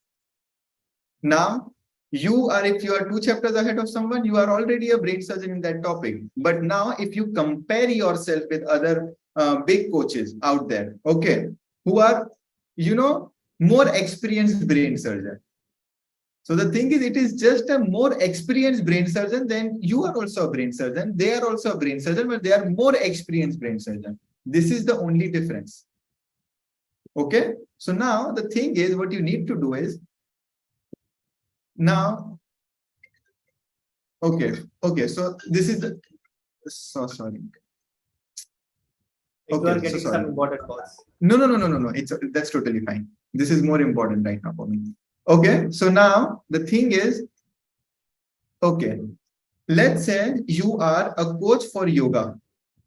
now you are, if you are 2 chapters ahead of someone, you are already a brain surgeon in that topic. But now if you compare yourself with other big coaches out there, okay, who are, more experienced brain surgeon. So the thing is, it is just a more experienced brain surgeon. Then you are also a brain surgeon. They are also a brain surgeon, but they are more experienced brain surgeon. This is the only difference. Okay. So now the thing is, what you need to do is now. Okay. So this is the. So sorry. Okay, you are getting some important calls. No. That's totally fine. This is more important right now for me. Okay. So now the thing is, okay. Let's say you are a coach for yoga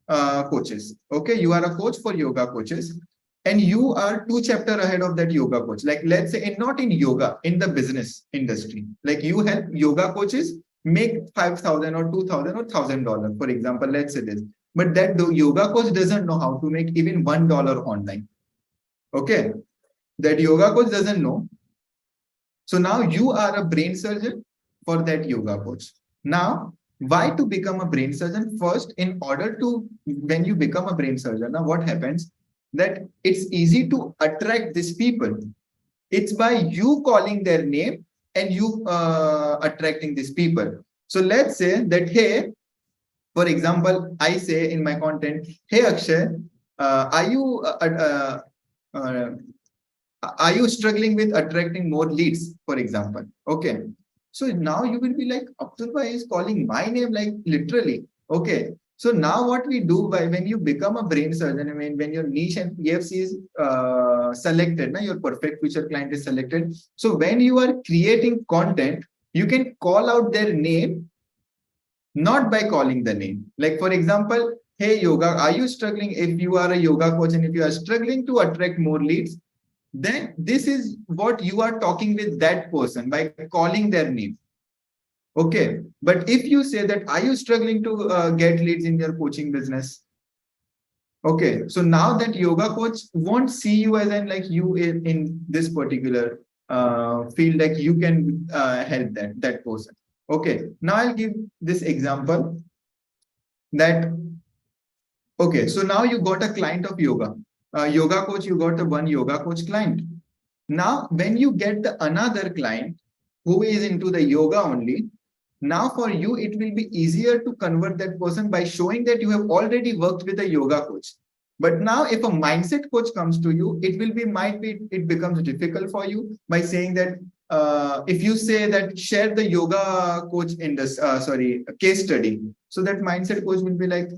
coaches. Okay, you are a coach for yoga coaches, and you are two chapter ahead of that yoga coach. Like let's say, and not in yoga, in the business industry. Like you help yoga coaches make 5,000 or 2,000 or $1,000, for example. Let's say this, but that the yoga coach doesn't know how to make even $1 online. Okay, that yoga coach doesn't know. So now you are a brain surgeon for that yoga coach. Now, why to become a brain surgeon? First, in order to, when you become a brain surgeon, now what happens? That it's easy to attract these people. It's by you calling their name and you attracting these people. So let's say that, hey, for example, I say in my content, hey Akshay, are you uh, are you struggling with attracting more leads, for example? Okay. So now you will be like, Abdul Bhai is calling my name, like literally. Okay. So now what we do by when you become a brain surgeon, I mean, when your niche and PFC is selected, now your perfect future client is selected. So when you are creating content, you can call out their name, not by calling the name. Like, for example, hey, yoga, are you struggling? If you are a yoga coach and if you are struggling to attract more leads, then this is what you are talking with that person by calling their name. Okay. But if you say that, are you struggling to get leads in your coaching business? Okay. So now that yoga coach won't see you as in like you in this particular field, like you can help that person. Okay. Now I'll give this example that, okay, so now you got a client of yoga. Yoga coach, you got a one yoga coach client. Now, when you get the another client who is into the yoga only, now for you, it will be easier to convert that person by showing that you have already worked with a yoga coach. But now if a mindset coach comes to you, it will be, might be, it becomes difficult for you by saying that, if you say that share the yoga coach in this, case study. So that mindset coach will be like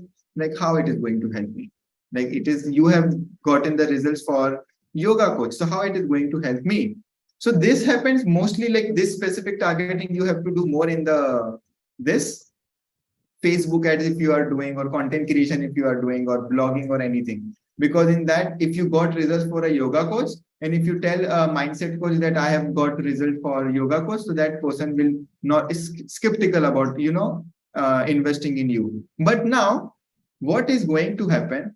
how it is going to help me? Like it is, you have gotten the results for yoga coach. So how it is going to help me? So this happens mostly like this specific targeting you have to do more in the this Facebook ads if you are doing, or content creation if you are doing, or blogging or anything. Because in that, if you got results for a yoga coach, and if you tell a mindset coach that I have got result for yoga coach, so that person will not is skeptical about investing in you. But now, what is going to happen?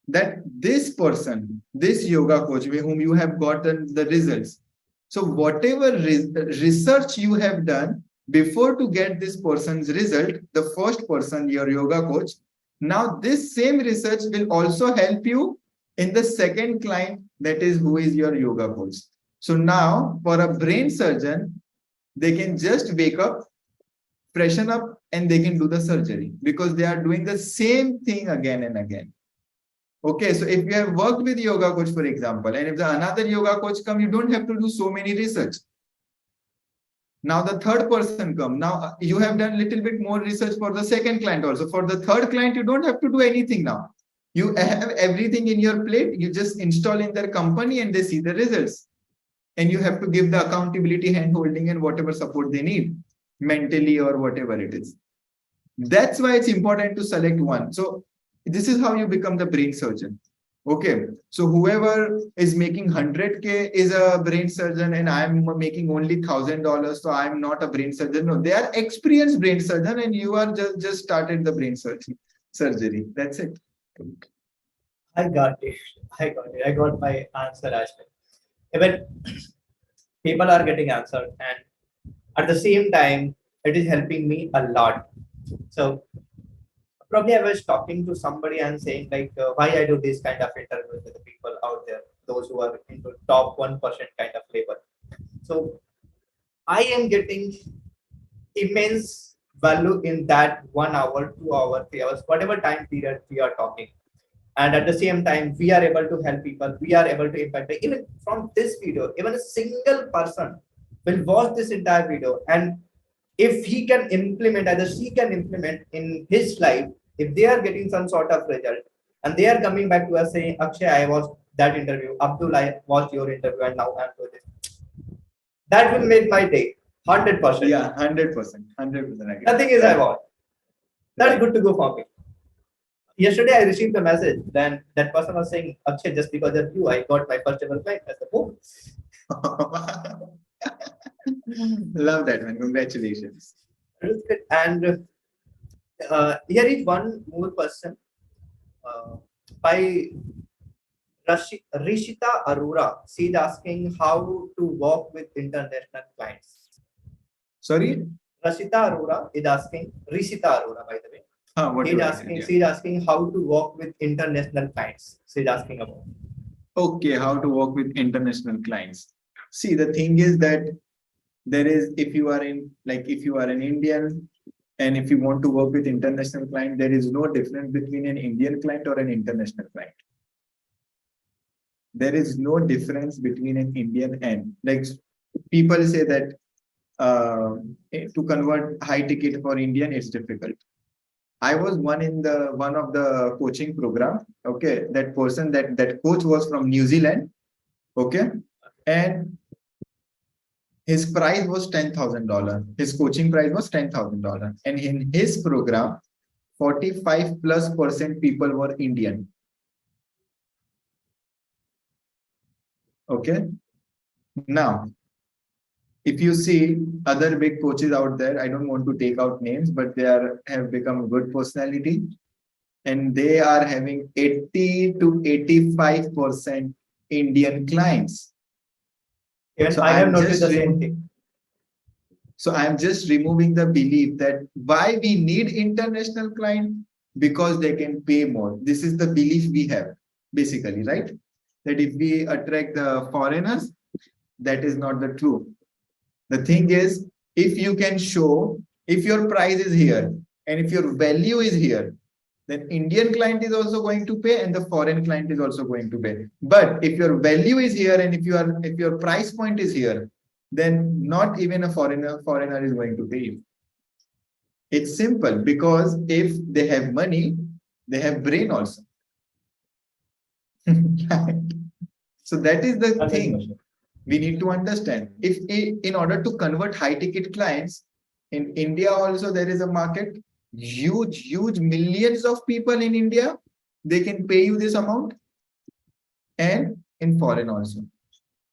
That this person, this yoga coach with whom you have gotten the results. So whatever research you have done before to get this person's result, the first person, your yoga coach, now this same research will also help you in the second client, that is who is your yoga coach. So now for a brain surgeon, they can just wake up, freshen up, and they can do the surgery because they are doing the same thing again and again. Okay, so if you have worked with yoga coach, for example, and if the another yoga coach come, you don't have to do so many research. Now the third person come. Now you have done little bit more research for the second client also. For the third client, you don't have to do anything now. You have everything in your plate. You just install in their company and they see the results. And you have to give the accountability, hand holding, and whatever support they need, mentally or whatever it is. That's why it's important to select one. So this is how you become the brain surgeon. Okay. So whoever is making 100K is a brain surgeon, and I'm making only $1,000. So I'm not a brain surgeon. No, they are experienced brain surgeon, and you are just started the brain surgery. That's it. I got it. I got it. I got my answer as well. Even people are getting answered, and at the same time, it is helping me a lot. So probably I was talking to somebody and saying like why I do this kind of interview with the people out there, those who are into top 1% kind of labor. So I am getting immense value in that 1 hour, 2 hour, 3 hours, whatever time period we are talking. And at the same time, we are able to help people. We are able to impact. Even from this video, even a single person will watch this entire video, and if he can implement, either she can implement in his life, if they are getting some sort of result, and they are coming back to us saying, Akshay, I watched that interview. Abdul, I watched your interview, and now I'm doing this. That will make my day. 100%. Yeah, 100%. 100% agree. Nothing is I Right. want. That's Right. good to go for me. Yesterday I received a message. Then that person was saying, Akshay, just because of you, I got my first ever client. I said, oh, Love that, man. Congratulations. that's good. And here is one more person by Rishita Arora. She's asking how to work with international clients. Sorry? Rashita Arora is asking, Rishita Arora, by the way. What do I say? Yeah. She's asking how to work with international clients. She's asking about. Okay, how to work with international clients. See, the thing is that there is, if you are in, like, if you are an Indian and if you want to work with international client, there is no difference between an Indian client or an international client. There is no difference between an Indian and, like, people say that to convert high ticket for Indian, it's difficult. I was one of the coaching program. Okay, that person, that coach was from New Zealand. Okay, and his price was $10,000. His coaching price was $10,000, and in his program, 45+% people were Indian. Okay, now if you see other big coaches out there, I don't want to take out names, but they have become good personality, and they are having 80 to 85% Indian clients. Even So I have I'm noticed just the same thing. So I'm just removing the belief that why we need international client, because they can pay more. This is the belief we have, basically, right? That if we attract the foreigners, that is not the truth. The thing is, if you can show, if your price is here and if your value is here, then Indian client is also going to pay and the foreign client is also going to pay. But if your value is here and if your price point is here, then not even a foreigner is going to pay you. It's simple, because if they have money, they have brain also. So that is the thing we need to understand. If in order to convert high ticket clients in India, also there is a market, huge millions of people in India, they can pay you this amount, and in foreign also.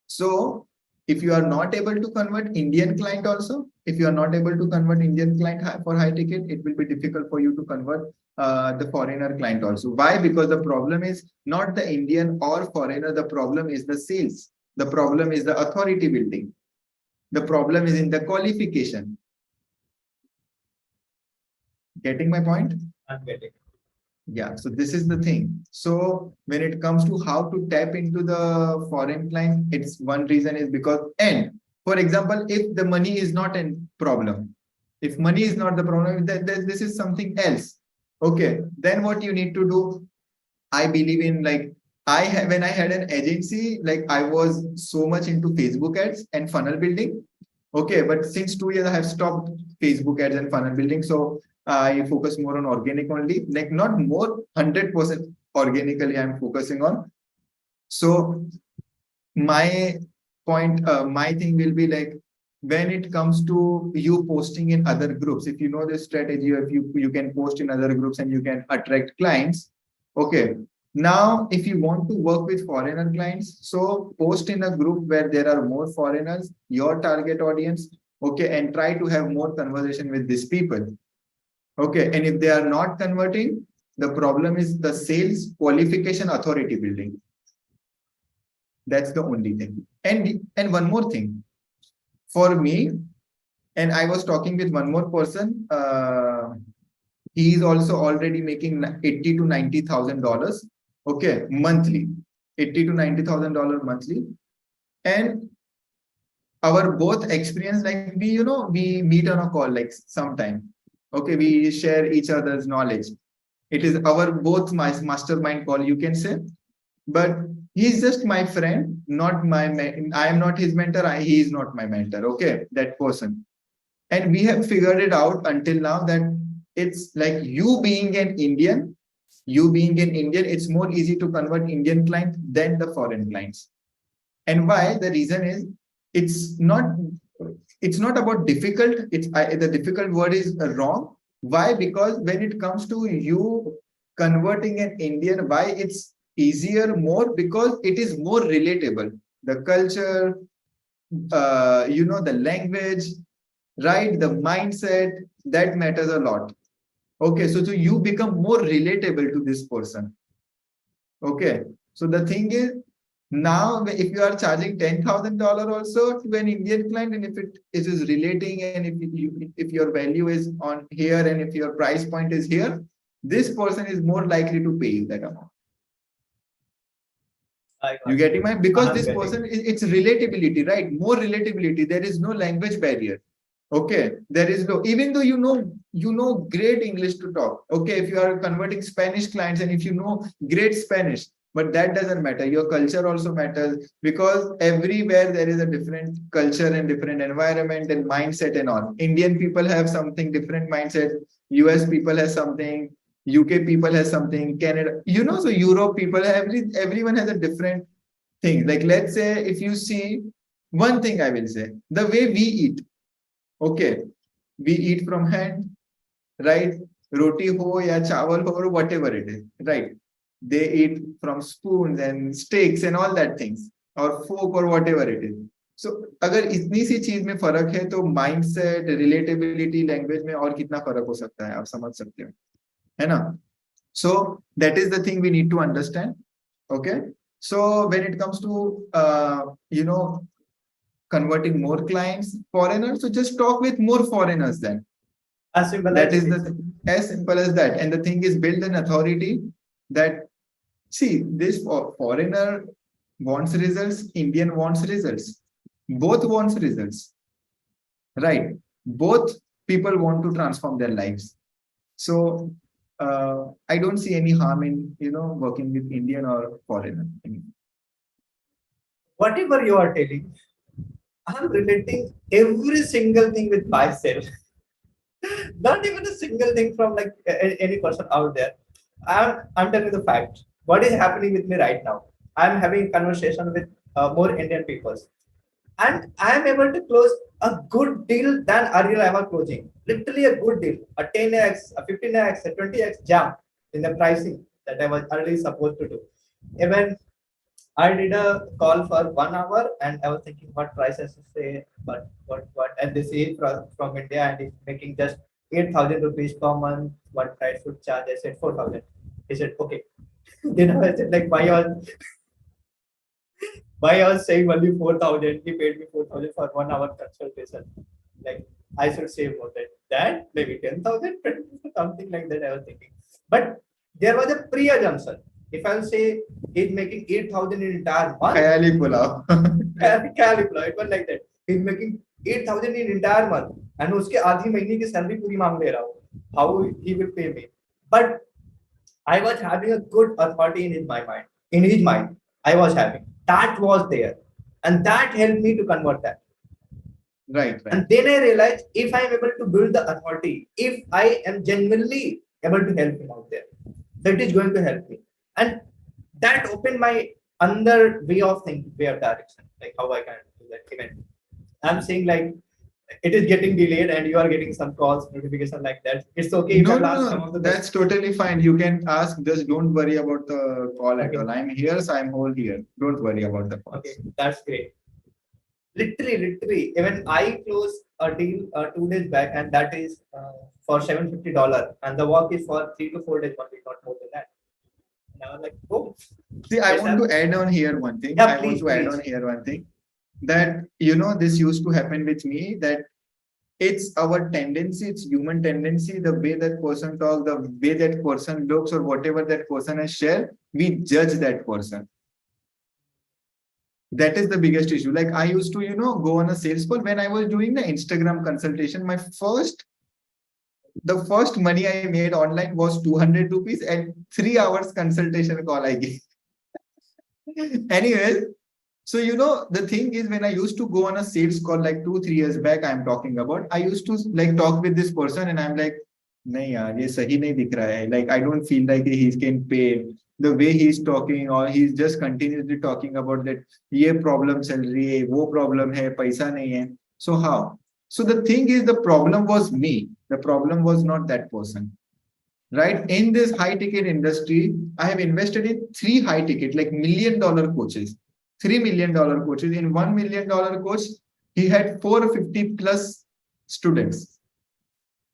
So if you are not able to convert Indian client also, if you are not able to convert Indian client for high ticket, it will be difficult for you to convert the foreigner client also. Why? Because the problem is not the Indian or foreigner. The problem is the sales. The problem is the authority building. The problem is in the qualification. Getting my point? I'm getting. Yeah, so this is the thing. So when it comes to how to tap into the foreign client, it's one reason is because, and for example, if the money is not a problem, if money is not the problem, then this is something else. Okay, then what you need to do, I believe in, like, when I had an agency, like, I was so much into Facebook ads and funnel building. Okay, but since 2 years I have stopped Facebook ads and funnel building. So I focus more on organic only, like not more 100% organically I'm focusing on. So my point, my thing will be like, when it comes to you posting in other groups, if you know this strategy, if you can post in other groups and you can attract clients. Okay, now if you want to work with foreigner clients, so post in a group where there are more foreigners, your target audience. Okay, and try to have more conversation with these people. Okay, and if they are not converting, the problem is the sales, qualification, authority building. That's the only thing. And one more thing for me, and I was talking with one more person. He is also already making $80,000 to $90,000. Okay, monthly, $80,000 to $90,000 monthly, and our both experience, like, we meet on a call like sometime. Okay, we share each other's knowledge. It is our both my mastermind call, you can say. But he's just my friend, not my I am not his mentor. He is not my mentor. Okay, that person. And we have figured it out until now that it's like you being an Indian, it's more easy to convert Indian clients than the foreign clients. And why? The reason is, it's not it's not about difficult. The difficult word is wrong. Why? Because when it comes to you converting an Indian, why it's easier more? Because it is more relatable. The culture, the language, right? The mindset, that matters a lot. Okay, so you become more relatable to this person. Okay, so the thing is, now if you are charging $10,000 also to an Indian client, and if it is relating, and if your value is on here, and if your price point is here, this person is more likely to pay you that amount. You getting my? Because this person, it's relatability, right? More relatability. There is no language barrier. Okay, there is no, even though you know great English to talk. Okay, if you are converting Spanish clients, and if you know great Spanish, but that doesn't matter. Your culture also matters, because everywhere there is a different culture and different environment and mindset and all. Indian people have something different mindset. US people have something. UK people has something. Canada, so Europe people have, everyone has a different thing. Like, let's say if you see one thing, I will say the way we eat. Okay, we eat from hand, right? Roti ho ya chawal ho, or whatever it is, right? They eat from spoons and sticks and all that things, or fork or whatever it is. So अगर इतनी सी चीज में फर्क है, तो mindset, relatability, language में और कितना फर्क हो सकता है, आप समझ सकते हो, है ना? So that is the thing we need to understand. Okay, so when it comes to converting more clients, foreigners, so just talk with more foreigners then. As simple That as is as simple as that. And the thing is, build an authority that, see, this foreigner wants results, Indian wants results. Both wants results, right? Both people want to transform their lives. So I don't see any harm in working with Indian or foreigner. whatever you are telling, I'm relating every single thing with myself. Not even a single thing from like any person out there. I'm telling you the fact. What is happening with me right now? I'm having conversation with more Indian people, and I'm able to close a good deal than earlier I was closing. Literally a good deal, a 10x, a 15x, a 20x jump in the pricing that I was earlier supposed to do. Even I did a call for 1 hour, and I was thinking what prices to say, but what, and they say from India, and it's making just 8,000 rupees per month. What price should charge? I said 4,000. He said okay. Then I said like why I was saying only 4,000. He paid me 4,000 for 1 hour consultation. Like I should save more than that, maybe 10,000, something like that. I was thinking, but there was a pre-assumption. If I'll say he's making 8,000 in entire month, Khayali pulao. calculate it was like that. He's making 8,000 in entire month, and उसके आधी महीने की salary पूरी मांग ले रहा हूँ. How he will pay me? But I was having a good authority in my mind. In his mind, I was having that was there, and that helped me to convert that. Right. And then I realized if I am able to build the authority, if I am genuinely able to help him out there, that is going to help me. And that opened my other way of thinking, way of direction, like how I can do that. Even I'm saying like it is getting delayed and you are getting some calls, notification like that. It's okay if I ask some of the that's totally fine. You can ask, just don't worry about the call at all. I'm here, so I'm whole here. Don't worry about the calls. Okay, that's great. Literally, even I closed a deal 2 days back, and that is for $750, and the work is for 3 to 4 days, only, not more than that. And I was like, oh. See, I want to add on here one thing. Yeah, I want to add on here one thing, that this used to happen with me, that it's our tendency, it's human tendency, the way that person talks, the way that person looks, or whatever that person has shared, we judge that person. That is the biggest issue. Like, I used to, go on a sales call when I was doing the Instagram consultation. The first money I made online was 200 rupees, and 3 hours consultation call I gave. Anyways, so the thing is, when I used to go on a sales call like 2-3 years back, I'm talking about, I used to like talk with this person, and I'm like, nahi yaar, ye sahi nahi dikh raha hai. Like, I don't feel like he can pay. The way he's talking, or he's just continuously talking about that ye problem chal rahi hai, wo problem hai, paisa nahi hai. So how? So the thing is, the problem was me. The problem was not that person. Right? In this high ticket industry, I have invested in three high ticket, like $1 million coaches, $3 million coaches. In $1 million coach, he had 450 plus students.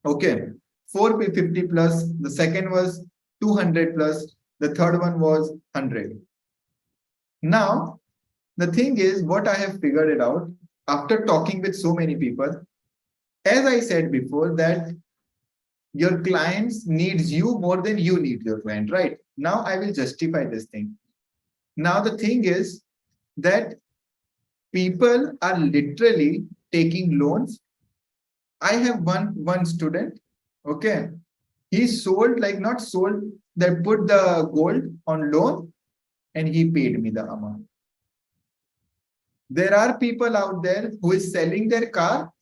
Okay. 450 plus. The second was 200 plus. The third one was 100. Now, the thing is, what I have figured it out after talking with so many people, as I said before, that your clients needs you more than you need your client, right? Now I will justify this thing. Now the thing is that people are literally taking loans. I have one student, okay, he sold, like not sold, they put the gold on loan and he paid me the amount. There are people out there who is selling their car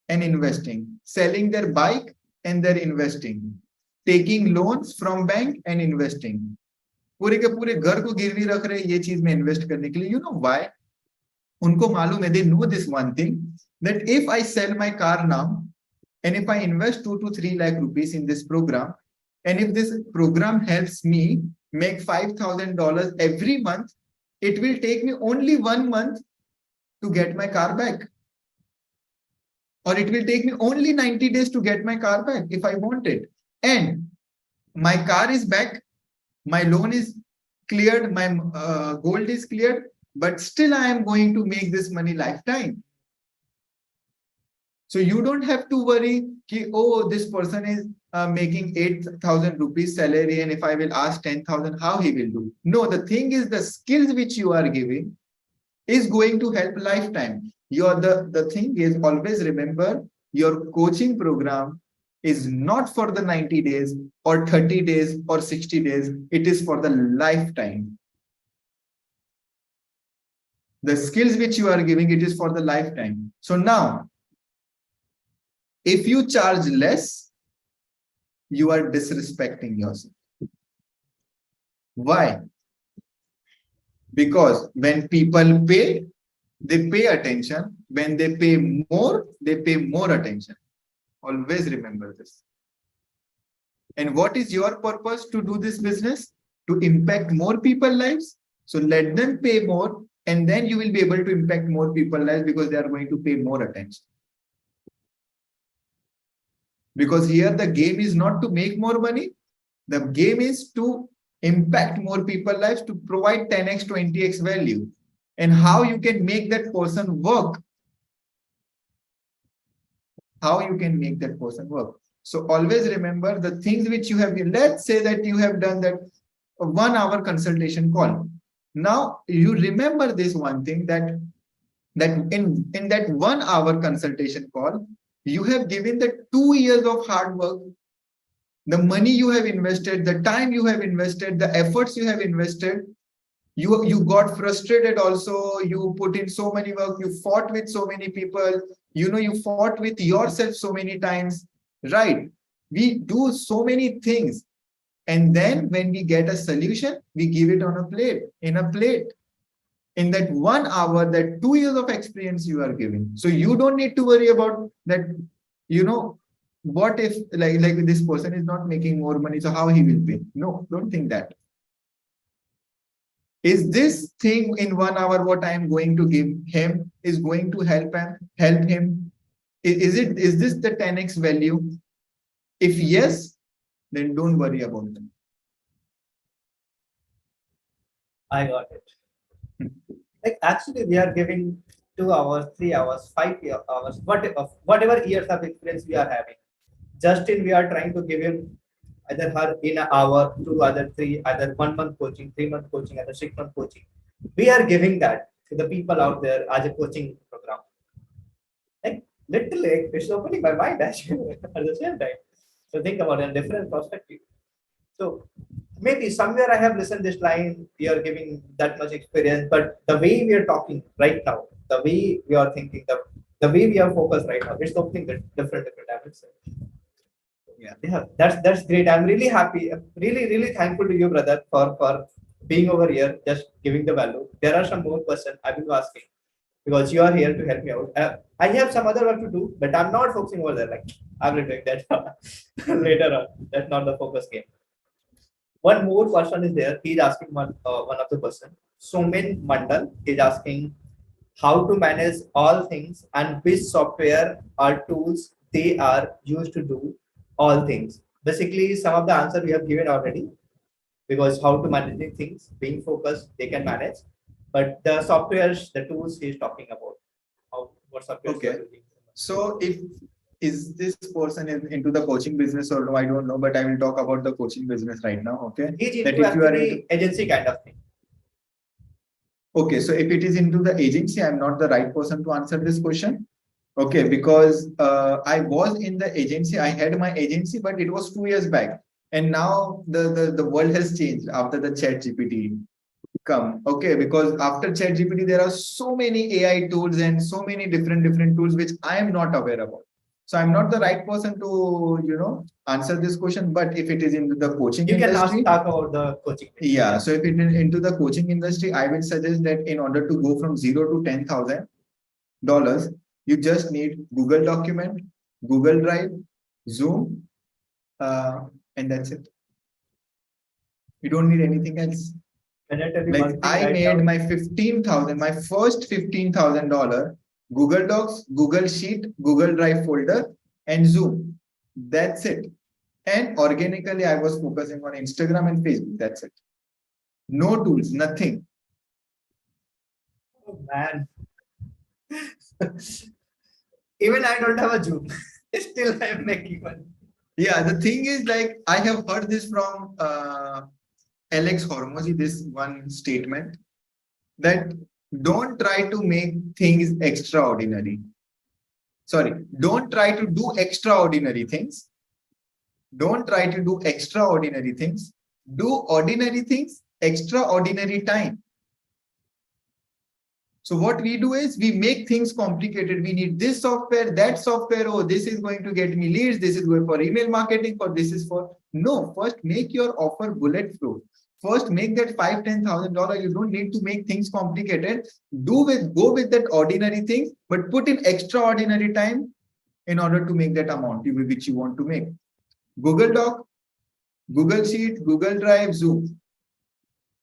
and investing, selling their bike and they're investing, taking loans from bank and investing. पूरे के पूरे घर को गिरवी रख रहे हैं ये चीज में इन्वेस्ट करने के लिए. You know why? उनको मालूम है, they know this one thing, that if I sell my car now and if I invest 2 to 3 lakh rupees in this program, and if this program helps me make $5,000 every month, it will take me only 1 month to get my car back. Or it will take me only 90 days to get my car back if I want it. And my car is back, my loan is cleared, my gold is cleared, but still I am going to make this money lifetime. So you don't have to worry, ki, oh, this person is making 8,000 rupees salary, and if I will ask 10,000, how he will do? No, the thing is, the skills which you are giving is going to help lifetime. The thing is, always remember, your coaching program is not for the 90 days or 30 days or 60 days. It is for the lifetime. The skills which you are giving, it is for the lifetime. So now, if you charge less, you are disrespecting yourself. Why? Because when people pay, they pay attention. When they pay more attention. Always remember this. And what is your purpose to do this business? To impact more people's lives. So let them pay more, and then you will be able to impact more people's lives because they are going to pay more attention. Because here the game is not to make more money. The game is to impact more people's lives, to provide 10x, 20x value. And how you can make that person work. How you can make that person work. So always remember the things which you have. Let's say that you have done that 1 hour consultation call. Now you remember this one thing, that in that 1 hour consultation call, you have given the 2 years of hard work, the money you have invested, the time you have invested, the efforts you have invested. You got frustrated also, you put in so many work, you fought with so many people, you fought with yourself so many times, right? We do so many things. And then when we get a solution, we give it on a plate, in that 1 hour, that 2 years of experience you are giving. So you don't need to worry about that, what if like this person is not making more money, so how he will pay? No, don't think that. Is this thing in 1 hour what I am going to give him is going to help him? Is this the 10x value? If yes, then don't worry about them. I got it. Like actually, we are giving 2 hours, 3 hours, 5 hours, whatever years of experience we are having. Justin, we are trying to give him either her in an hour, 2, either 3, either 1 month coaching, 3 month coaching, either 6 month coaching. We are giving that to the people out there as a coaching program. Like literally, it's opening my mind actually at the same time. So think about it in a different perspective. So maybe somewhere I have listened this line, we are giving that much experience, but the way we are talking right now, the way we are thinking, the way we are focused right now, it's something different, I would say. Yeah, that's great. I'm really happy. I'm really thankful to you, brother, for being over here, just giving the value. There are some more questions I will be asking. because you are here to help me out. I have some other work to do, but I'm not focusing over there. Like I will do that later on. That's not the focus game. One more question is there. He's asking one of the person. Somin Mandal is asking how to manage all things and which software or tools they are used to do all things. Basically, some of the answer we have given already because how to manage things, being focused, they can manage. But the softwares, the tools he's talking about, how what softwares you are Okay. using. So if is this person is into the coaching business or no, I don't know, but I will talk about the coaching business right now. Okay. He's That into if you are into actually agency kind of thing. okay, so if it is into the agency, I'm not the right person to answer this question. Okay, because I was in the agency, I had my agency, but it was 2 years back. And now the world has changed after the chat GPT come. Okay, because after chat GPT, there are so many AI tools and so many different tools which I am not aware about. So I'm not the right person to, answer this question. But if it is into the coaching You can ask industry, talk about the coaching. yeah. So if it is into the coaching industry, I will suggest that in order to go from zero to $10,000, you just need Google Document, Google Drive, Zoom, uh, and that's it. You don't need anything else. Can I tell you Like one thing I right made now? my first $15,000 Google Docs, Google Sheet, Google Drive folder, and Zoom. That's it. And organically, I was focusing on Instagram and Facebook. That's it. No tools, nothing. Oh, man. Even I don't have a Zoom. Still I'm making one. Yeah, the thing is, like, I have heard this from Alex Hormozy, this one statement that don't try to make things extraordinary. Sorry, don't try to do extraordinary things. Don't try to do extraordinary things. Do ordinary things, extraordinary time. So what we do is we make things complicated. We need this software, that software. Oh, this is going to get me leads. This is going for email marketing. For this is for no. First, make your offer bulletproof. First, make that $5,000, $10,000. You don't need to make things complicated. Go with that ordinary things, but put in extraordinary time in order to make that amount which you want to make. Google Doc, Google Sheet, Google Drive, Zoom.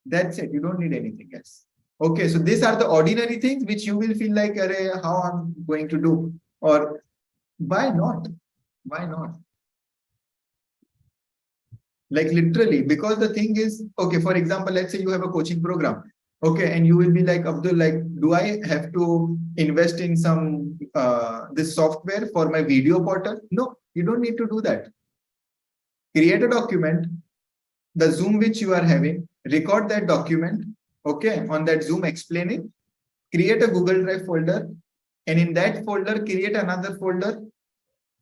That's it. You don't need anything else. Okay, so these are the ordinary things which you will feel like, how I'm going to do, or why not? Why not? Like literally, because the thing is, okay, for example, let's say you have a coaching program, okay, and you will be like, Abdul, like, do I have to invest in some this software for my video portal? No, you don't need to do that. Create a document, the Zoom which you are having, record that document, okay, on that Zoom explaining, create a Google Drive folder, and in that folder, create another folder,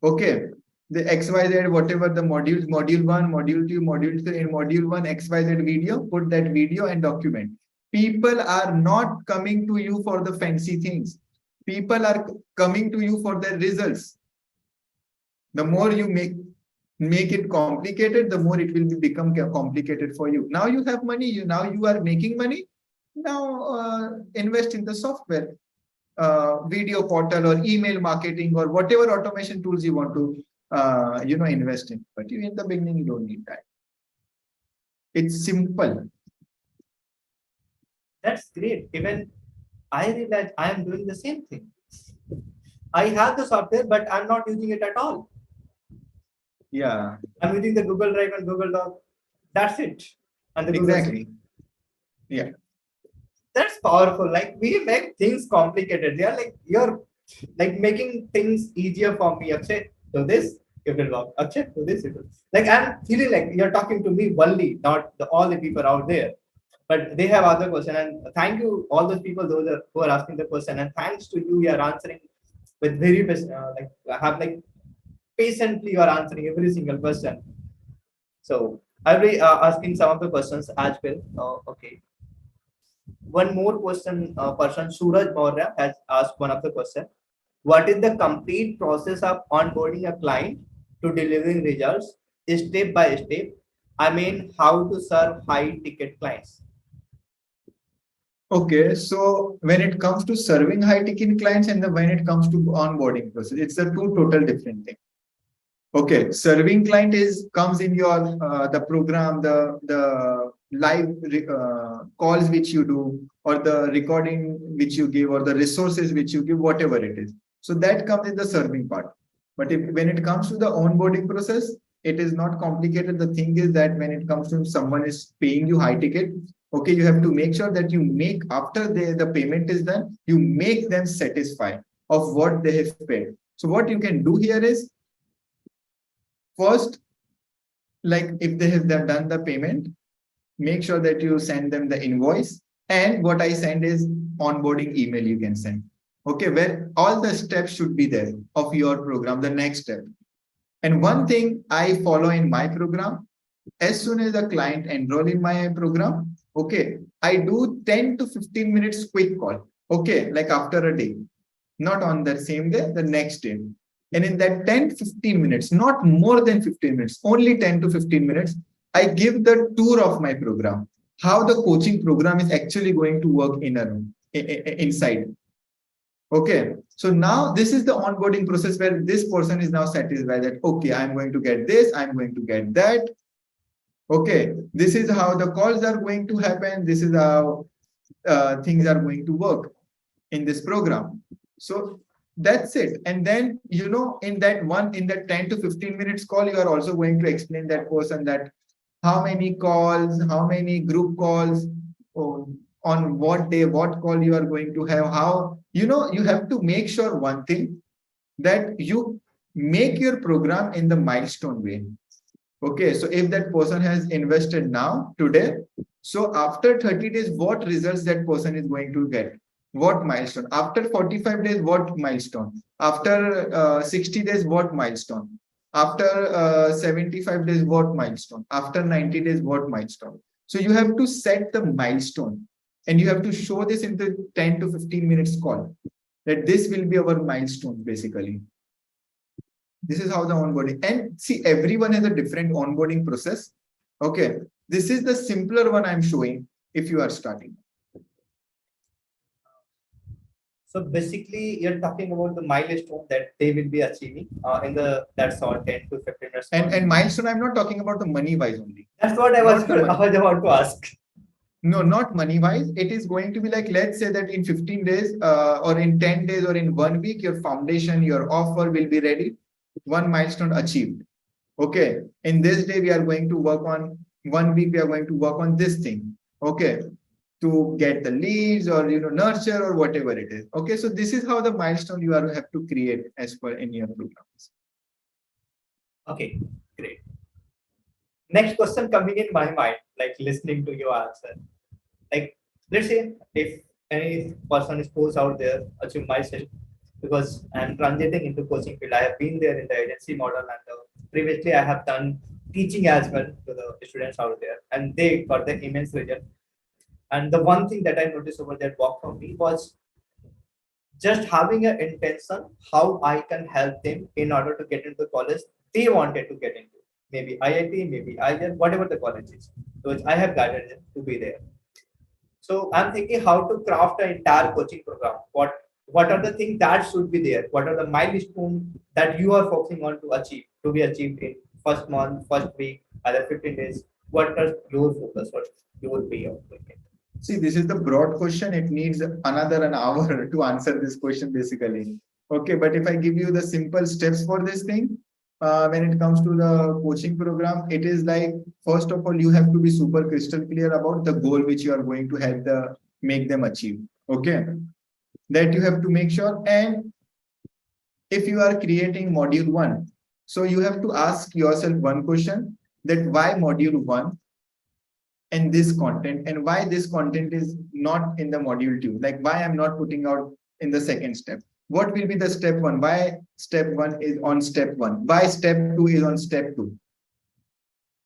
okay, the XYZ, whatever the modules, module 1, module 2, module 3, in module 1, XYZ video, put that video and document. People are not coming to you for the fancy things. People are coming to you for their results. The more you make it complicated, the more it will become complicated for you. Now you have money, now you are making money. Now invest in the software, video portal or email marketing or whatever automation tools you want to invest in. But in the beginning, you don't need that. It's simple. That's great. Even I realize I am doing the same thing. I have the software, but I'm not using it at all. Yeah, I'm using the Google Drive and Google Doc. That's it. And the Google Sheet. exactly. Yeah. That's powerful. Like we make things complicated. They are like you're like making things easier for me. Akshay, do this, it will work. Akshay, do this, it will. Like I'm feeling like you're talking to me only, not all the people out there. But they have other question. And thank you, all those people who are asking the question. And thanks to you, you are answering with very best. Like have like patiently you are answering every single question. So I'll be asking some of the questions as well. Okay. One more question, person Suraj Maurya has asked one of the question. What is the complete process of onboarding a client to delivering results step by step? I mean, how to serve high ticket clients? Okay, so when it comes to serving high ticket clients and when it comes to onboarding process, it's a two total different thing. Okay, serving client is comes in your the program, the live calls which you do, or the recording which you give, or the resources which you give, whatever it is. So that comes in the serving part. But if when it comes to the onboarding process, it is not complicated. The thing is that when it comes to someone is paying you high ticket, okay, you have to make sure that you make after the payment is done, you make them satisfied of what they have paid. So what you can do here is first, like if they have done the payment, make sure that you send them the invoice. And what I send is onboarding email you can send. Okay, where all the steps should be there of your program, the next step. And one thing I follow in my program, as soon as a client enroll in my program, okay, I do 10 to 15 minutes quick call. Okay, like after a day, not on the same day, the next day. And in that 10 to 15 minutes, not more than 15 minutes, only 10 to 15 minutes, I give the tour of my program, how the coaching program is actually going to work in a room, inside. Okay. So now this is the onboarding process where this person is now satisfied that, okay, I'm going to get this, I'm going to get that. Okay. This is how the calls are going to happen. This is how things are going to work in this program. So that's it. And then, in that 10 to 15 minutes call, you are also going to explain that person that how many calls, how many group calls, oh, on what day, what call you are going to have, how, you have to make sure one thing, that you make your program in the milestone way. Okay, so if that person has invested now, today, so after 30 days, what results that person is going to get? What milestone? After 45 days, what milestone? After 60 days, what milestone? After 75 days, what milestone? After 90 days, what milestone? So you have to set the milestone and you have to show this in the 10 to 15 minutes call, that this will be our milestone basically. This is how the onboarding, and see, everyone has a different onboarding process. Okay, this is the simpler one I'm showing if you are starting. So basically, you're talking about the milestone that they will be achieving in the that's all 10 to 15 minutes. And milestone, I'm not talking about the money wise only. That's what I was about to ask. No, not money wise. It is going to be like, let's say that in 15 days or in 10 days or in 1 week, your foundation, your offer will be ready. One milestone achieved. Okay. In this day, we are going to work on 1 week. We are going to work on this thing. Okay. To get the leads or, nurture or whatever it is. Okay. So this is how the milestone you have to create as per in your programs. Okay, great. Next question coming in my mind, like listening to your answer. Like, let's say if any person is posed out there, achieve myself, because I'm transiting into coaching field. I have been there in the agency model, and previously I have done teaching as well to the students out there, and they got the immense result. And the one thing that I noticed over that work for me was just having an intention how I can help them in order to get into the college they wanted to get into. Maybe IIT, maybe IIM, whatever the college is. So I have guided them to be there. So I'm thinking how to craft an entire coaching program. What are the things that should be there? What are the milestones that you are focusing on to be achieved in first month, first week, other 15 days? What are your focus? What your way of doing it? See, this is the broad question. It needs another an hour to answer this question basically. Okay, but if I give you the simple steps for this thing, when it comes to the coaching program, it is like, first of all, you have to be super crystal clear about the goal which you are going to help make them achieve. Okay, that you have to make sure. And if you are creating module 1, so you have to ask yourself one question, that why module 1 and this content, and why this content is not in the module 2, like why I'm not putting out in the second step. What will be the step 1? Why step 1 is on step 1? Why step 2 is on step 2?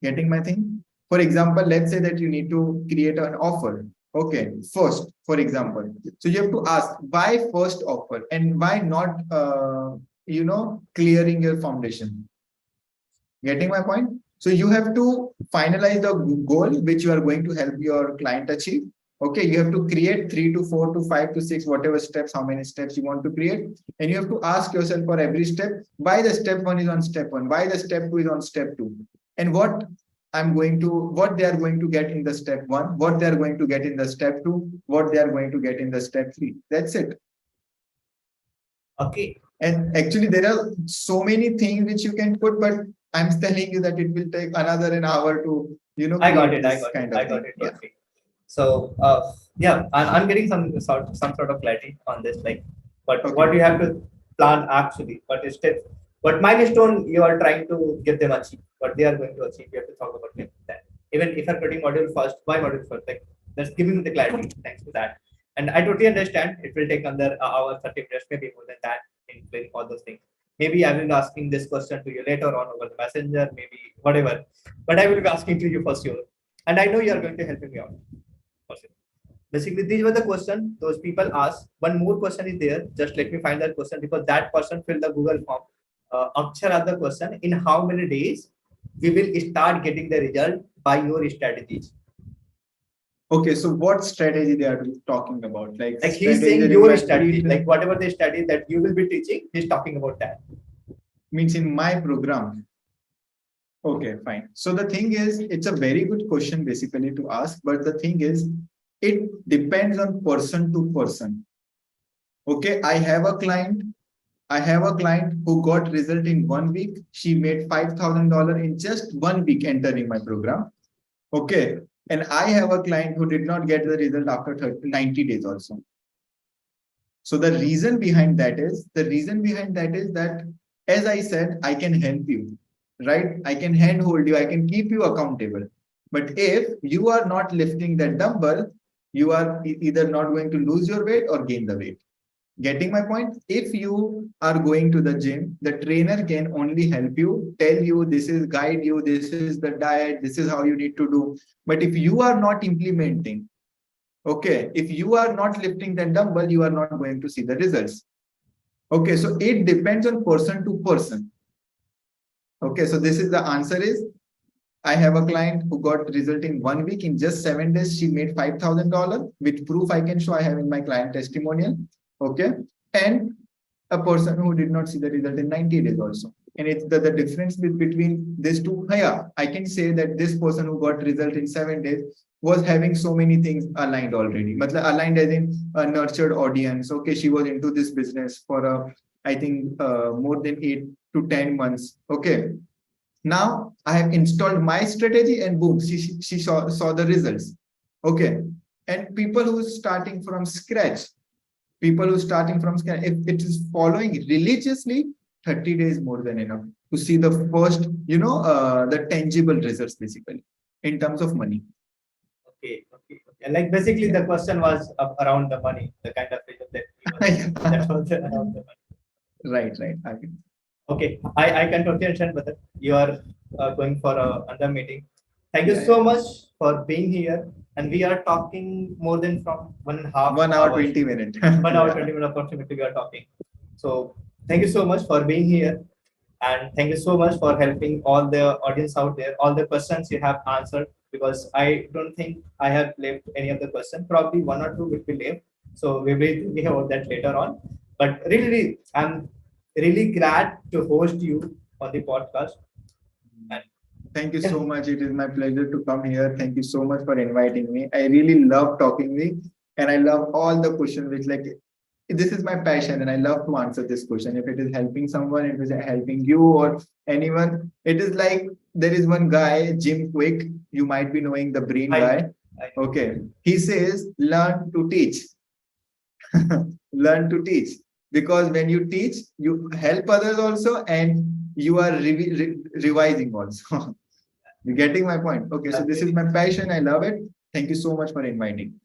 Getting my thing? For example, let's say that you need to create an offer. Okay, first, for example. So you have to ask why first offer and why not, clearing your foundation. Getting my point? So you have to finalize the goal which you are going to help your client achieve. Okay, you have to create 3 to 4 to 5 to 6, whatever steps, how many steps you want to create. And you have to ask yourself for every step, why the step one is on step one, why the step two is on step two, and what they are going to get in the step one, what they are going to get in the step two, what they are going to get in the step three. That's it. Okay. And actually, there are so many things which you can put, but I'm telling you that it will take another an hour to, I got create it. I this got it. kind I of got thing. it. Yeah. Okay. So yeah, I'm getting some sort of clarity on this. Like, but Okay. what you have to plan actually, what steps, what milestone you are trying to get them achieve, what they are going to achieve. You have to talk about that. Even if I'm putting module first, why module first? Like, that's giving me the clarity. Thanks to that. And I totally understand it will take another hour, 30 minutes, maybe more than that, in explaining all those things. Maybe I will be asking this question to you later on over the messenger, maybe whatever. But I will be asking to you for sure. And I know you are going to help me out. Basically, these were the questions those people asked. One more question is there. Just let me find that question because that person filled the Google form. Akshar asked the question: in how many days we will start getting the result by your strategies? Okay, so what strategy they are talking about? Like he's strategy saying in your my strategy, field like whatever the strategy that you will be teaching, he's talking about that. means in my program. Okay, fine. So the thing is, it's a very good question basically to ask, but the thing is, it depends on person to person. Okay, I have a client who got result in 1 week. She made $5,000 in just 1 week entering my program. Okay. And I have a client who did not get the result after 90 days also. So the reason behind that is that, as I said, I can help you, right? I can handhold you, I can keep you accountable. But if you are not lifting that dumbbell, you are either not going to lose your weight or gain the weight. Getting my point? If you are going to the gym, the trainer can only help you, tell you, this is guide you, this is the diet, this is how you need to do. But if you are not implementing, okay, if you are not lifting the dumbbell, you are not going to see the results. Okay, so it depends on person to person. Okay, so this is the answer is, I have a client who got result in 1 week. In just 7 days, she made $5,000 with proof I can show. I have in my client testimonial. Okay. And a person who did not see the result in 90 days also. And it's the difference between these two. Yeah, I can say that this person who got result in 7 days was having so many things aligned already. Aligned as in a nurtured audience. Okay, she was into this business for I think more than 8 to 10 months. Okay. Now I have installed my strategy and boom, she saw the results. Okay. And people who is starting from scratch, if it is following religiously, 30 days more than enough to see the first, the tangible results basically in terms of money. Okay. Like basically the question was around the money, the kind of result that was around the money. Right. Okay, I can totally understand, but you are going for another meeting. Thank you so much for being here. And we are talking more than from 1.5 1 hour 20 minutes. 1 hour 20 minutes approximately we are talking. So thank you so much for being here. And thank you so much for helping all the audience out there, all the questions you have answered, because I don't think I have left any of the question. Probably one or two will be left. So we will think about that later on. But really, I'm really glad to host you on the podcast. And thank you so much. It is my pleasure to come here. Thank you so much for inviting me. I really love talking with you, and I love all the questions which this is my passion and I love to answer this question. If it is helping someone, if it is helping you or anyone, it is like there is one guy, Jim Quick, you might be knowing the brain guy. Okay. He says, learn to teach. Learn to teach. Because when you teach, you help others also and you are revising also. You're getting my point? Okay, so this is my passion. I love it. Thank you so much for inviting.